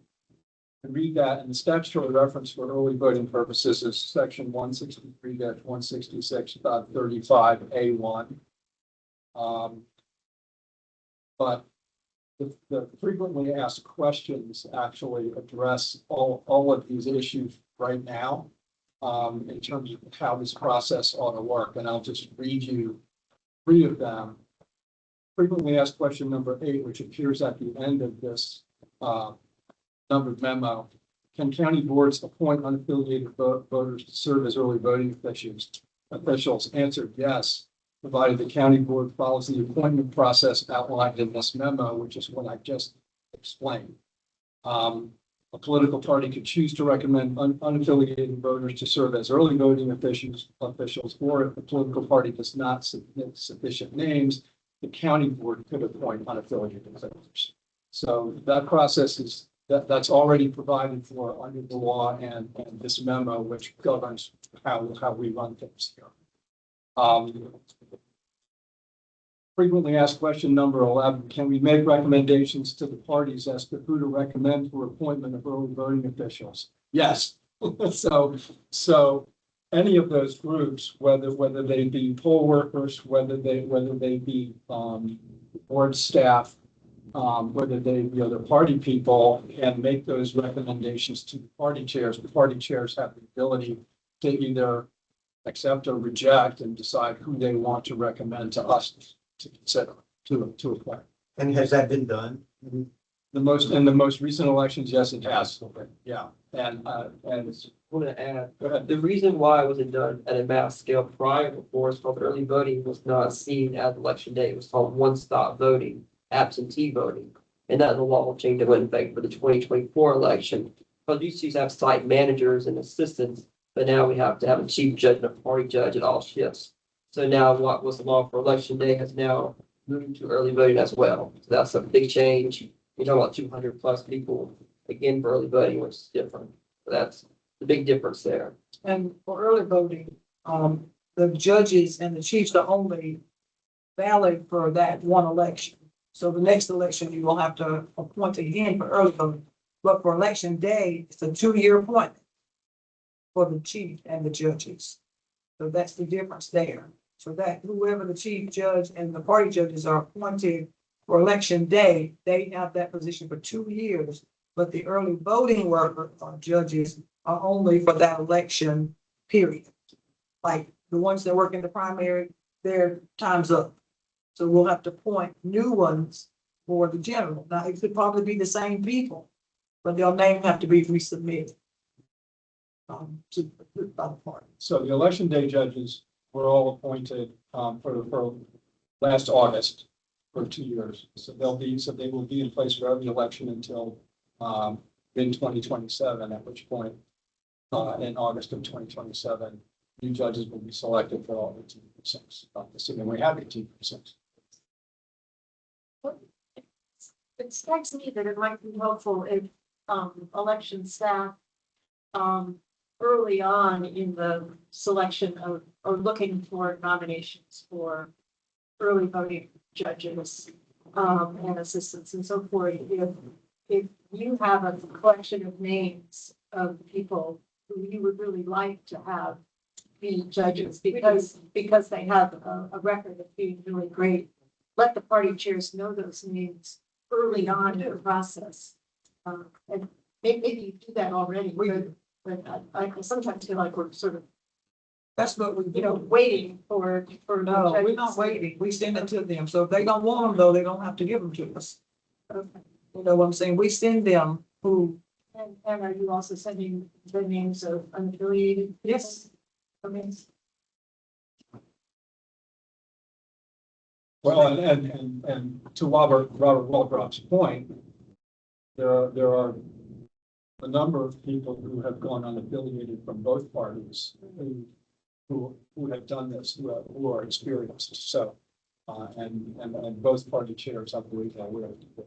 read that, and the statutory reference for early voting purposes is section 163-166.35A1. But the frequently asked questions actually address all of these issues right now, in terms of how this process ought to work. And I'll just read you 3 of them. Frequently asked question number 8, which appears at the end of this numbered memo. Can county boards appoint unaffiliated voters to serve as early voting officials? Answered yes, provided the county board follows the appointment process outlined in this memo, which is what I just explained. A political party could choose to recommend unaffiliated voters to serve as early voting officials, or if the political party does not submit sufficient names, the county board could appoint unaffiliated voters. So that process is, that's already provided for under the law and this memo, which governs how we run things here. Frequently asked question number 11, can we make recommendations to the parties as to who to recommend for appointment of early voting officials? Yes. So any of those groups, whether they be poll workers, whether they be board staff, whether they be other party people, and make those recommendations to the party chairs. The party chairs have the ability to either accept or reject and decide who they want to recommend to us to consider to appoint. And has that been done? In the most recent elections, yes, it has. Yeah, and I want to add, go ahead. the reason why it wasn't done at a mass scale prior before is called early voting was not seen as election day. It was called one-stop voting, absentee voting. And that the law change that went in effect for the 2024 election. But we used to have site managers and assistants, but now we have to have a chief judge and a party judge at all shifts. So now what was the law for election day has now moved to early voting as well. So that's a big change. You're talking about 200 plus people again for early voting, which is different. So that's the big difference there. And for early voting, the judges and the chiefs are only valid for that one election. So the next election, you will have to appoint again for early voting. But for election day, it's a 2-year appointment for the chief and the judges. So that's the difference there. So that whoever the chief judge and the party judges are appointed for election day, they have that position for 2 years. But the early voting worker or judges are only for that election period. Like the ones that work in the primary, their time's up. So we'll have to appoint new ones for the general. Now, it could probably be the same people, but their name have to be resubmitted to by the party. So the election day judges were all appointed for last August for 2 years. So they will be in place for every election until in 2027, at which point in August of 2027, new judges will be selected for all 18 precincts. Assuming we have 18 precincts. It strikes me that it might be helpful if election staff early on in the selection of or looking for nominations for early voting judges and assistants and so forth. If you have a collection of names of people who you would really like to have be judges because they have a record of being really great, let the party chairs know those names early on in the process. And maybe you do that already, but I sometimes feel like we're sort of, That's what we do. waiting for. No, we're not waiting. We send it to them. So if they don't want them though, they don't have to give them to us. Okay. You know what I'm saying? We send them who. And are you also sending the names of unaffiliated? Yes. Okay. Well, and to Robert Waldrop's point, there are a number of people who have gone unaffiliated from both parties who have done this, who are experienced. So, and both party chairs, I believe, are aware of it.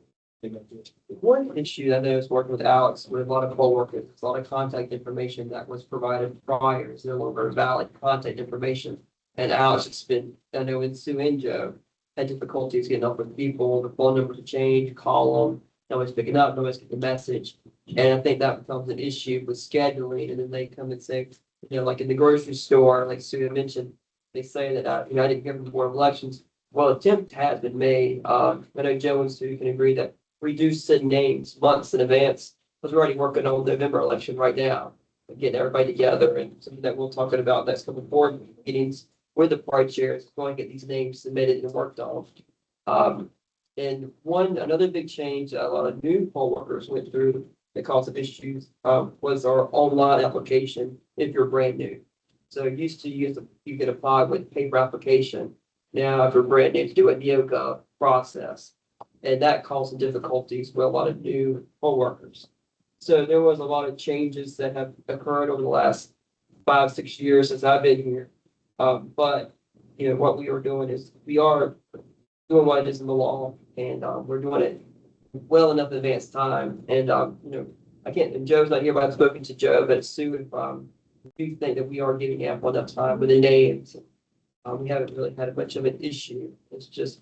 One issue that I know is working with Alex with a lot of poll workers, a lot of contact information that was provided prior is no longer valid contact information. And Alex has been, I know in Sue and Joe had difficulties getting up with people, the phone number to change, call them. nobody's picking up, nobody's getting the message. And I think that becomes an issue with scheduling, and then they come and say, like in the grocery store, like Sue had mentioned, they say that, I didn't hear from the Board of Elections. Well, attempt has been made. I know Joe and Sue can agree that reduce sending names months in advance, because we're already working on the November election right now, getting everybody together, and something that we'll talk about next couple of board meetings with the party chairs, going to get these names submitted and worked on. And another big change that a lot of new poll workers went through that caused some issues, was our online application if you're brand new. So used to you could apply with paper application. Now, if you're brand new, to do a NeoGov process. And that caused some difficulties with a lot of new poll workers. So there was a lot of changes that have occurred over the last 5-6 years since I've been here. But what we are doing is we are doing what is in the law, and we're doing it well enough in advance time. And I can't. And Joe's not here, but I've spoken to Joe. But Sue, if you think that we are giving ample enough time with the names, we haven't really had much of an issue. It's just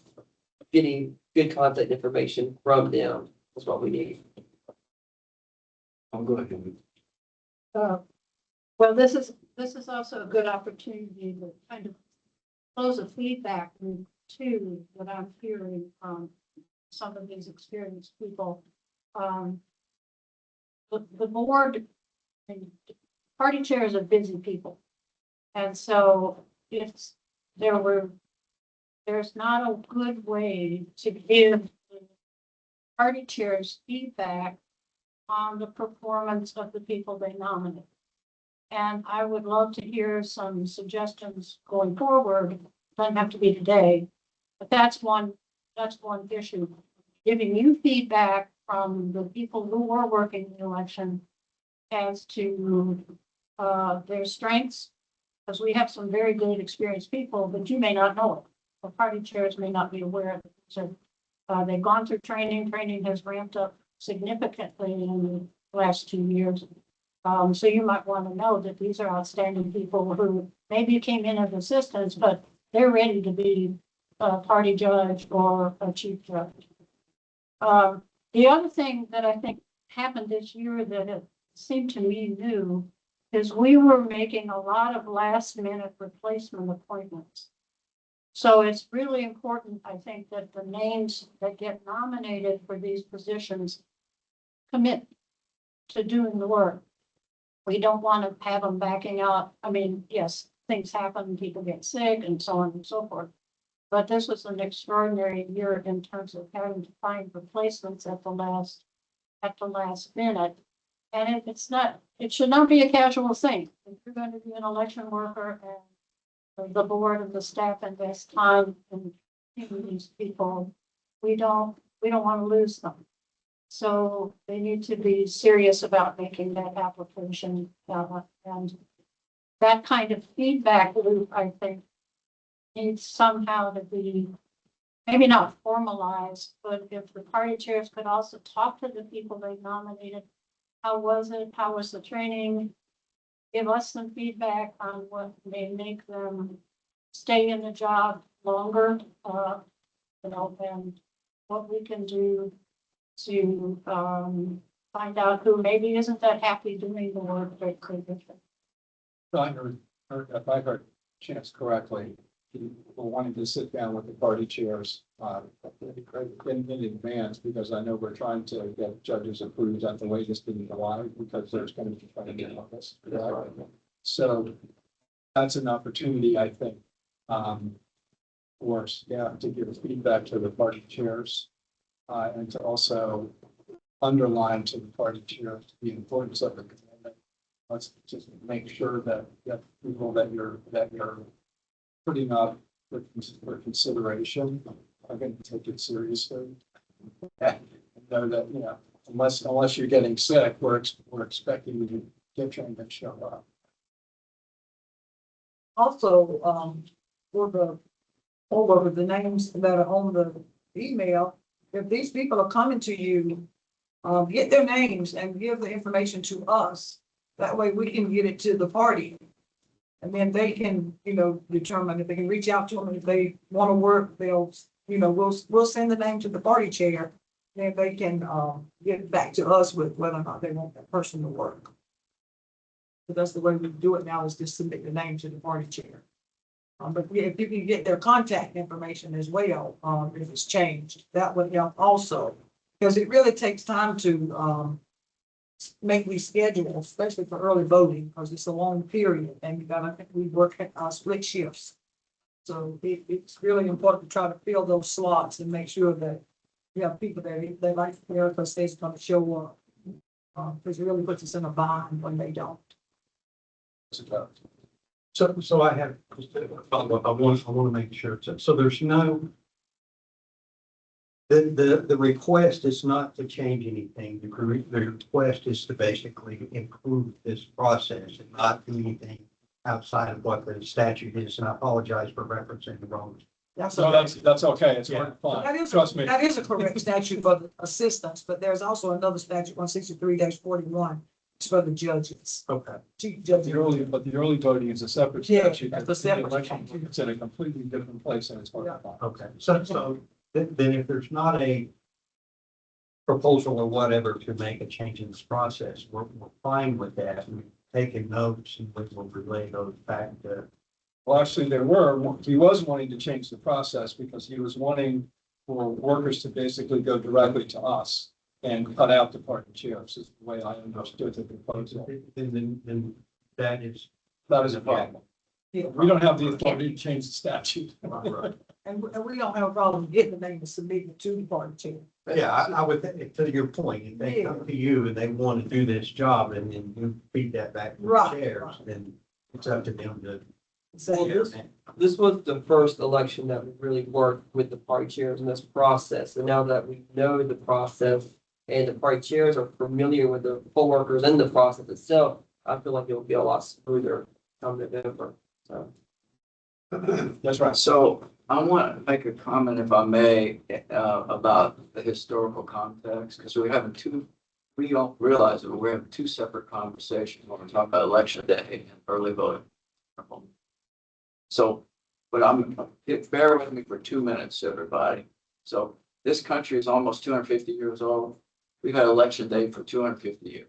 getting good contact information from them is what we need. I'm good. Well, this is also a good opportunity to kind of close a feedback loop too, that I'm hearing from some of these experienced people. The board and party chairs are busy people. And so there's not a good way to give party chairs feedback on the performance of the people they nominate. And I would love to hear some suggestions going forward. Doesn't have to be today, but that's one issue. Giving you feedback from the people who are working the election as to their strengths, because we have some very good experienced people, but you may not know it. The party chairs may not be aware of it. So they've gone through training. Training has ramped up significantly in the last 2 years. So you might want to know that these are outstanding people who maybe came in as assistants, but they're ready to be a party judge or a chief judge. The other thing that I think happened this year that it seemed to me new is we were making a lot of last minute replacement appointments. So it's really important, I think, that the names that get nominated for these positions commit to doing the work. We don't want to have them backing out. I mean, yes, things happen, people get sick and so on and so forth. But this was an extraordinary year in terms of having to find replacements at the last minute. And it should not be a casual thing. If you're going to be an election worker and the board and the staff invest time in these people, we don't want to lose them. So they need to be serious about making that application. And that kind of feedback loop, I think, needs somehow to be maybe not formalized, but if the party chairs could also talk to the people they nominated, how was it? How was the training? Give us some feedback on what may make them stay in the job longer, and what we can do to find out who maybe isn't that happy doing the work they could do. If I heard Chance correctly, people wanting to sit down with the party chairs in advance, because I know we're trying to get judges approved at the latest in July, because there's going to be trying to get on this. So that's an opportunity, I think, for staff to give feedback to the party chairs, and to also underline to the party chairs the importance of the commitment. Let's just make sure that people that you're putting up for consideration are going to take it seriously. And know that, unless you're getting sick, we're expecting you to get trained and show up. Also, over the names that are on the email, if these people are coming to you, get their names and give the information to us. That way we can get it to the party. And then they can, determine if they can reach out to them. If they want to work, they'll, we'll send the name to the party chair. then they can, get back to us with whether or not they want that person to work. But that's the way we do it now, is just submit the name to the party chair. But if you can get their contact information as well, if it's changed, that would help also. Because it really takes time to, make these schedules, especially for early voting, because it's a long period and you gotta, we work at, split shifts. So it's really important to try to fill those slots and make sure that you have people that they like there because they're gonna show up. Because it really puts us in a bind when they don't. So I have, just a follow-up. I want to make sure. So there's no, the request is not to change anything. The request is to basically improve this process and not do anything outside of what the statute is. And I apologize for referencing the wrong. That's No, okay. that's okay. It's Yeah. fine. That is, Trust me. that is a correct statute for the assistants, but there's also another statute, 163-41, it's for the judges, Okay. chief judges. But the early voting is a separate Yeah, statute. that's a The separate election, statute. it's in a completely different place and it's hard to find. Okay. So then if there's not a proposal or whatever to make a change in this process, we're fine with that. We've taken notes and we will relay those back to. Well, actually, he was wanting to change the process because he was wanting for workers to basically go directly to us and cut out the party chairs, is the way I understood the proposal. Then that is. That is a problem. Yeah. We don't have the authority to change the statute. Right. And we don't have a problem getting the name and submitting it to the party chair. Yeah, I would, to your point, if they come to you and they want to do this job and then you feed that back to the Right, chairs, right. then it's up to them to. So This was the first election that we really worked with the party chairs in this process. And now that we know the process and the party chairs are familiar with the poll workers and the process itself, I feel like it will be a lot smoother come November. So. That's right. So I want to make a comment, if I may, about the historical context, because we don't realize that we're having two separate conversations when we're talking about election day and early voting. So, but bear with me for 2 minutes, everybody. So this country is almost 250 years old. We've had election day for 250 years.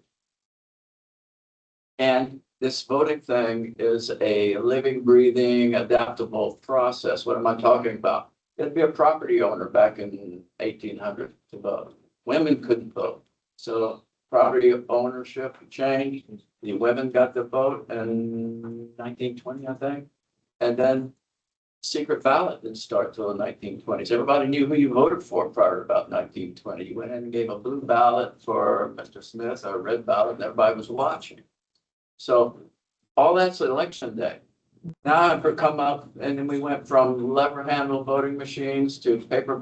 And this voting thing is a living, breathing, adaptable process. What am I talking about? You had to be a property owner back in 1800 to vote. Women couldn't vote. So property ownership changed. The women got the vote in 1920, I think. And then secret ballot didn't start till the 1920s. Everybody knew who you voted for prior to about 1920. You went in and gave a blue ballot for Mr. Smith or a red ballot, and everybody was watching. So all that's election day. Now I've come up, and then we went from lever handle voting machines to paper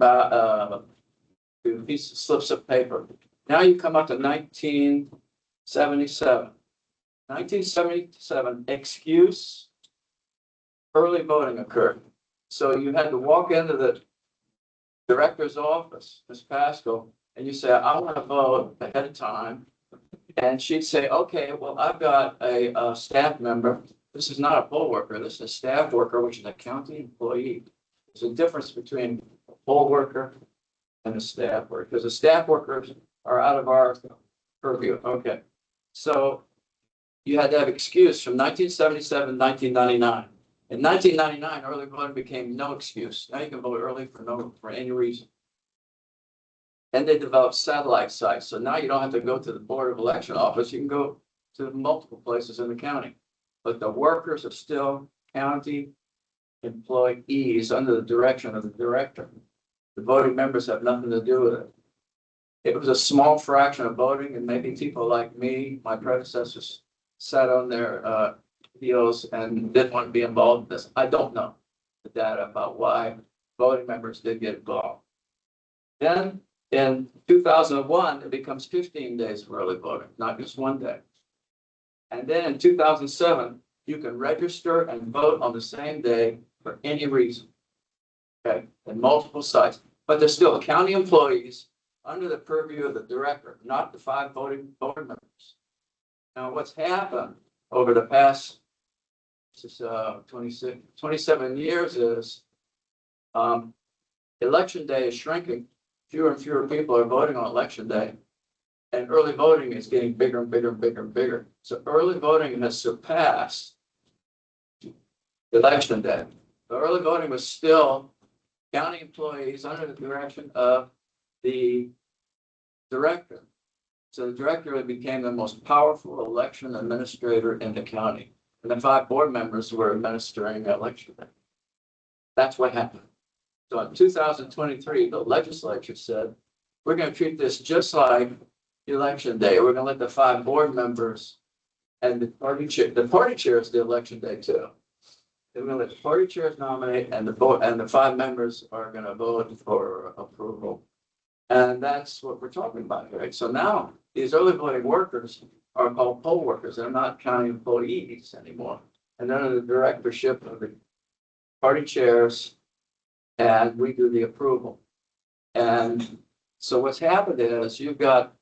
to pieces of slips of paper. Now you come up to 1977. 1977, excuse, early voting occurred. So you had to walk into the director's office, Ms. Pascal, and you say, I want to vote ahead of time. And she'd say, okay, well, I've got a staff member. This is not a poll worker. This is a staff worker, which is a county employee. There's a difference between a poll worker and a staff worker, because the staff workers are out of our purview. Okay. So you had to have excuse from 1977 to 1999. In 1999, early voting became no excuse. Now you can vote early for any reason. And they developed satellite sites. So now you don't have to go to the Board of Election office. You can go to multiple places in the county. But the workers are still county employees under the direction of the director. The voting members have nothing to do with it. It was a small fraction of voting, and maybe people like me, my predecessors, sat on their heels and didn't want to be involved in this. I don't know the data about why voting members did get involved. Then in 2001, it becomes 15 days of early voting, not just 1 day. And then in 2007, you can register and vote on the same day for any reason. Okay, in multiple sites, but they're still county employees under the purview of the director, not the 5 voting board members. Now, what's happened over the past 27 years is election day is shrinking fewer and fewer people are voting on election day. And early voting is getting bigger and bigger and bigger and bigger. So early voting has surpassed election day. The early voting was still county employees under the direction of the director. So the director became the most powerful election administrator in the county. And the 5 board members were administering election day. That's what happened. So in 2023, the legislature said, we're going to treat this just like election day. We're going to let the 5 board members and the party chair is the election day too. They're going to let the party chairs nominate and the 5 members are going to vote for approval. And that's what we're talking about here, right? So now these early voting workers are called poll workers. They're not county employees anymore. And they're under the directorship of the party chairs, and we do the approval. And so what's happened is you've got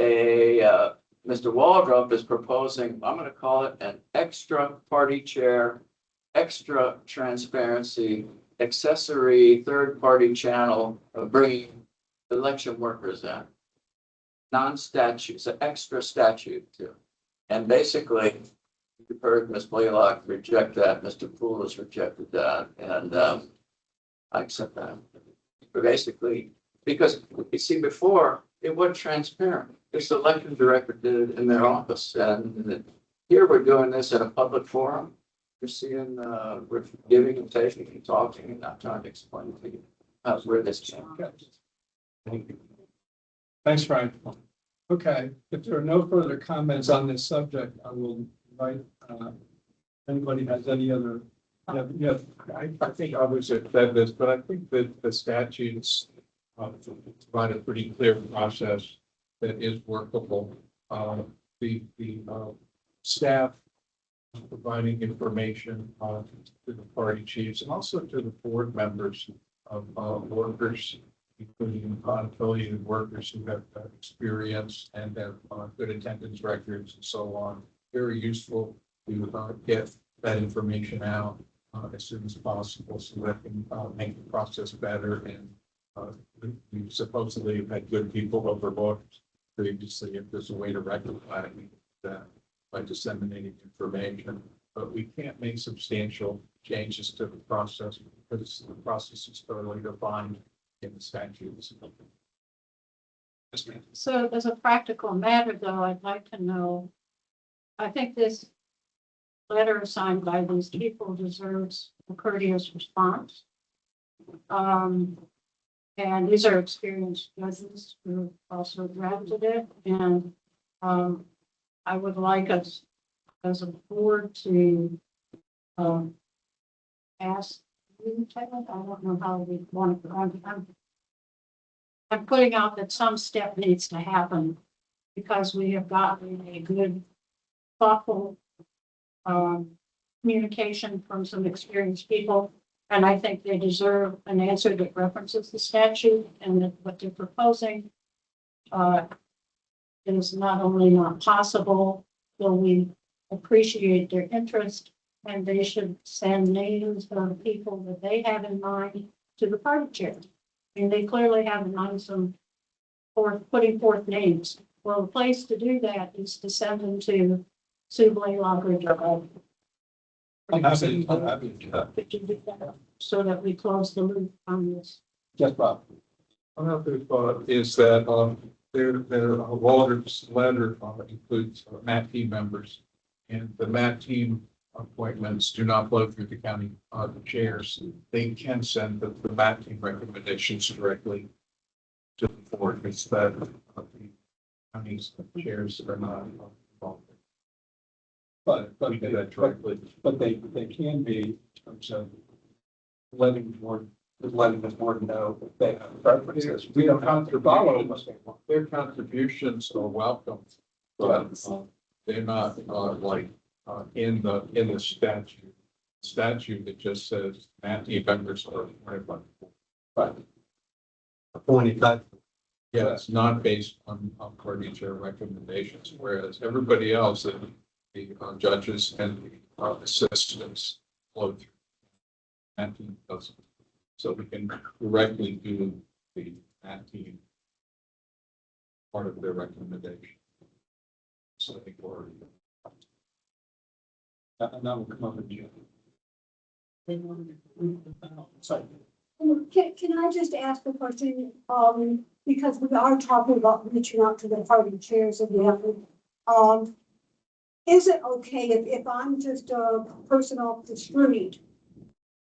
Mr. Waldrop is proposing, I'm going to call it an extra party chair, extra transparency, accessory third-party channel of bringing election workers in. Non-statute, so extra statute too. And basically, you've heard Ms. Blaylock reject that, Mr. Poole has rejected that, and I accept that. But basically, because you see before, it wasn't transparent. This election director did it in their office, and here we're doing this in a public forum. You're seeing, we're giving and taking and talking, and I'm trying to explain to you where this came from. Thank you. Thanks, Frank. Okay, if there are no further comments on this subject, I will invite, anybody has any other, yeah, I think others have said this, but I think that the statutes provide a pretty clear process that is workable. The staff providing information to the party chiefs and also to the board members of workers, including affiliated workers who have experience and have good attendance records and so on. Very useful to get that information out as soon as possible so that can make the process better. And we supposedly have had good people overlooked previously. If there's a way to rectify that by disseminating information, but we can't make substantial changes to the process because the process is thoroughly defined in the statutes. So as a practical matter, though, I'd like to know, I think this letter signed by these people deserves a courteous response. And these are experienced judges who also drafted it. And I would like us as a board to ask you, Taylor, I don't know how we want to, I'm putting out that some step needs to happen because we have gotten a good, thoughtful communication from some experienced people. And I think they deserve an answer that references the statute and that what they're proposing is not only not possible, but we appreciate their interest, and they should send names of people that they have in mind to the party chair. I mean, they clearly have in mind some putting forth names. Well, the place to do that is to send them to Sue Blaylock or Joe. I'm happy to do that. Could you do that so that we close the loop on this? Yes, Bob. Another thought is that their Walter's letter includes MAT team members, and the MAT team appointments do not flow through the county chairs. They can send the MAT team recommendations directly to the board. It's that the county's chairs are not involved. But We do that directly. But they can be in terms of letting the board know that they have preferences. We don't have to follow what they want. Their contributions are welcome, but they're not like in the statute. Statute that just says MAT team members are appointed. Right. Appointed by Yeah, it's not based on party chair recommendations, whereas everybody else, the judges and the assistants flow through. And doesn't. So we can directly do the that team. Part of their recommendation. So I think we're. And that will come up in June. Sorry. Can I just ask a question? Because we are talking about reaching out to the party chairs again. Is it okay if I'm just a person off the street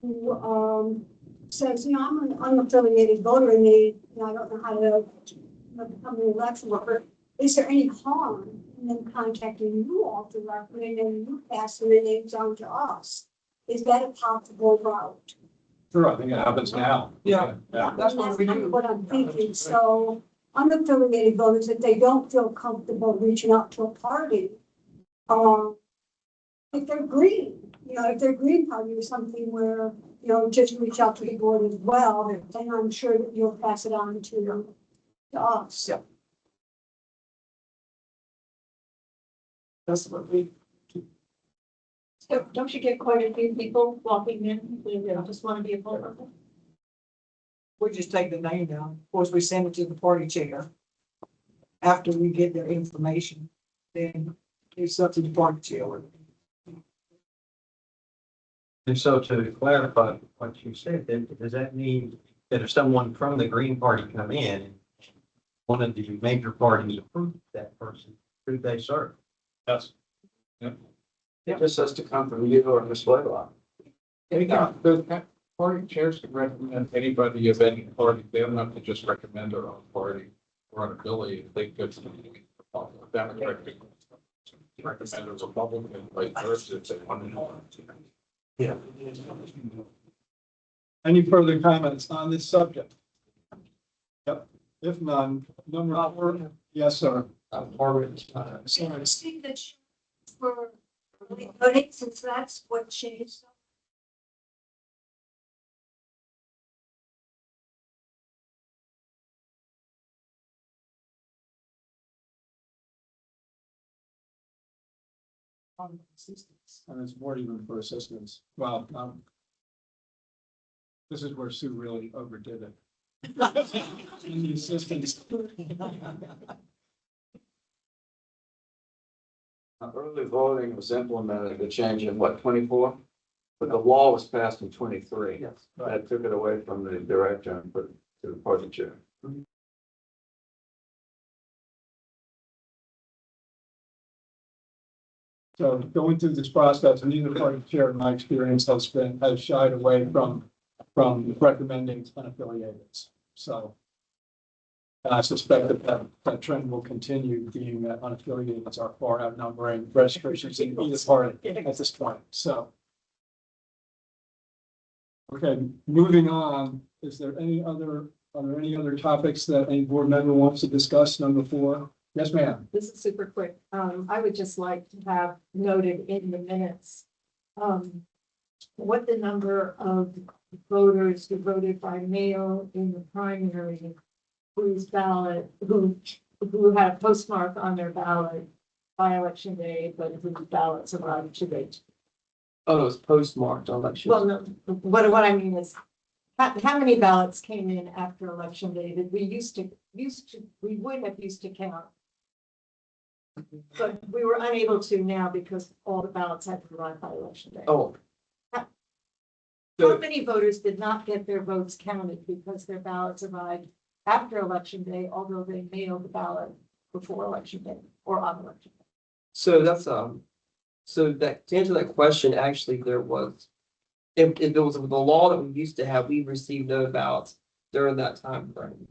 who, says, I'm an unaffiliated voter and I don't know how to become an election worker. Is there any harm in them contacting you all directly and then you passing the names on to us? Is that a possible route? Sure, I think it happens now. Yeah. Yeah. That's what we kind of do. what I'm thinking. So unaffiliated voters, if they don't feel comfortable reaching out to a party, if they're green, if they're Green Party or something where, just reach out to the board as well, then I'm sure that you'll pass it on to us. Yeah. That's what we, So don't you get quite a few people walking in who just want to be a voter? we just take the name down. Of course, we send it to the party chair. After we get their information, then it's up to the party chair. And so to clarify what you said, then does that mean that if someone from the Green Party come in and one of the major parties approves that person, who they serve? Yes. It just has to come from you or Ms. Blaylock. The party chairs can recommend anybody of any party. They don't have to just recommend their own party or an affiliate. They could Democrat recommend a Republican, vice versa, if they want to. Yeah. Any further comments on this subject? Yep, if none, number 4, yes, sir. Harvard, Sorry. Signature for voting, since that's what changed. And it's more even for assistance. Well, this is where Sue really overdid it. In the assistance. Early voting was implemented, the change in what, 24? But the law was passed in 23. yes. That took it away from the director and put it to the party chair. So going through this process, neither party chair, in my experience, has shied away from recommending unaffiliated. So I suspect that trend will continue, being that unaffiliated are far outnumbering registrations in either party at this point. So. Okay, moving on. Are there any other topics that any board member wants to discuss? Number 4. Yes, ma'am. This is super quick. I would just like to have noted in the minutes, what the number of voters who voted by mail in the primary, whose ballot, who had a postmark on their ballot by election day, but whose ballots arrived today. Oh, it was postmarked on election. Well, no, what I mean is, how many ballots came in after election day that we we would have used to count? But we were unable to now because all the ballots had to arrive by election day. Oh. How So, many voters did not get their votes counted because their ballots arrived after election day, although they mailed the ballot before election day or on election day? so that's, so that, to answer that question, actually, there was, if there was the law that we used to have, we received no ballots during that time frame.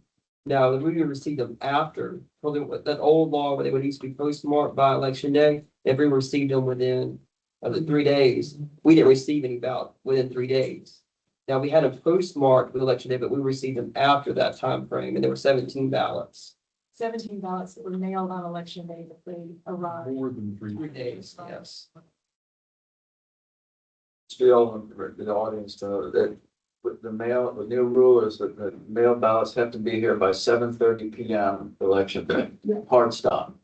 Now, we would receive them after, probably with that old law where they would used to be postmarked by election day, if we received them within, the 3 days, we didn't receive any ballot within 3 days. Now, we had a postmarked with election day, but we received them after that time frame, and there were 17 ballots. 17 ballots that were mailed on election day that they arrived. More than 3 3 days, yes. Still, the audience to know that with the new rule is that the mail ballots have to be here by 7:30 p.m. election day, hard stop.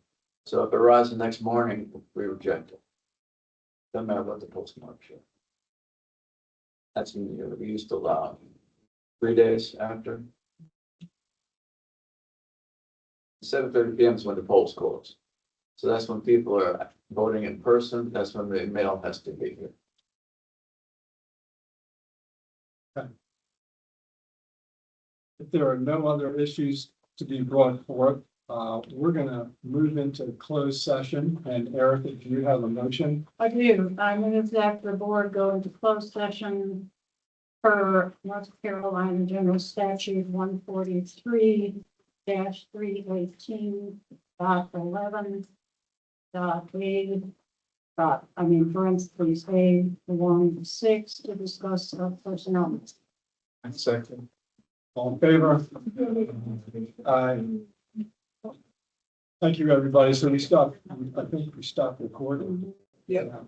So if it arrives the next morning, we reject it. Doesn't matter what the postmark shows. That's when we used to allow 3 days after. 7:30 PM is when the polls close. So that's when people are voting in person, that's when the mail has to be here. If there are no other issues to be brought forth, we're gonna move into closed session. And Erica, do you have a motion? I do. I move that the board go into closed session per North Carolina General Statute 143-318.11. Parentheses, A1-6 to discuss personnel. Second. All in favor? Aye. Thank you, everybody. So I think we stopped recording. Yeah.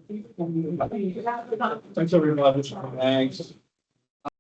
Thanks, everybody. Thanks.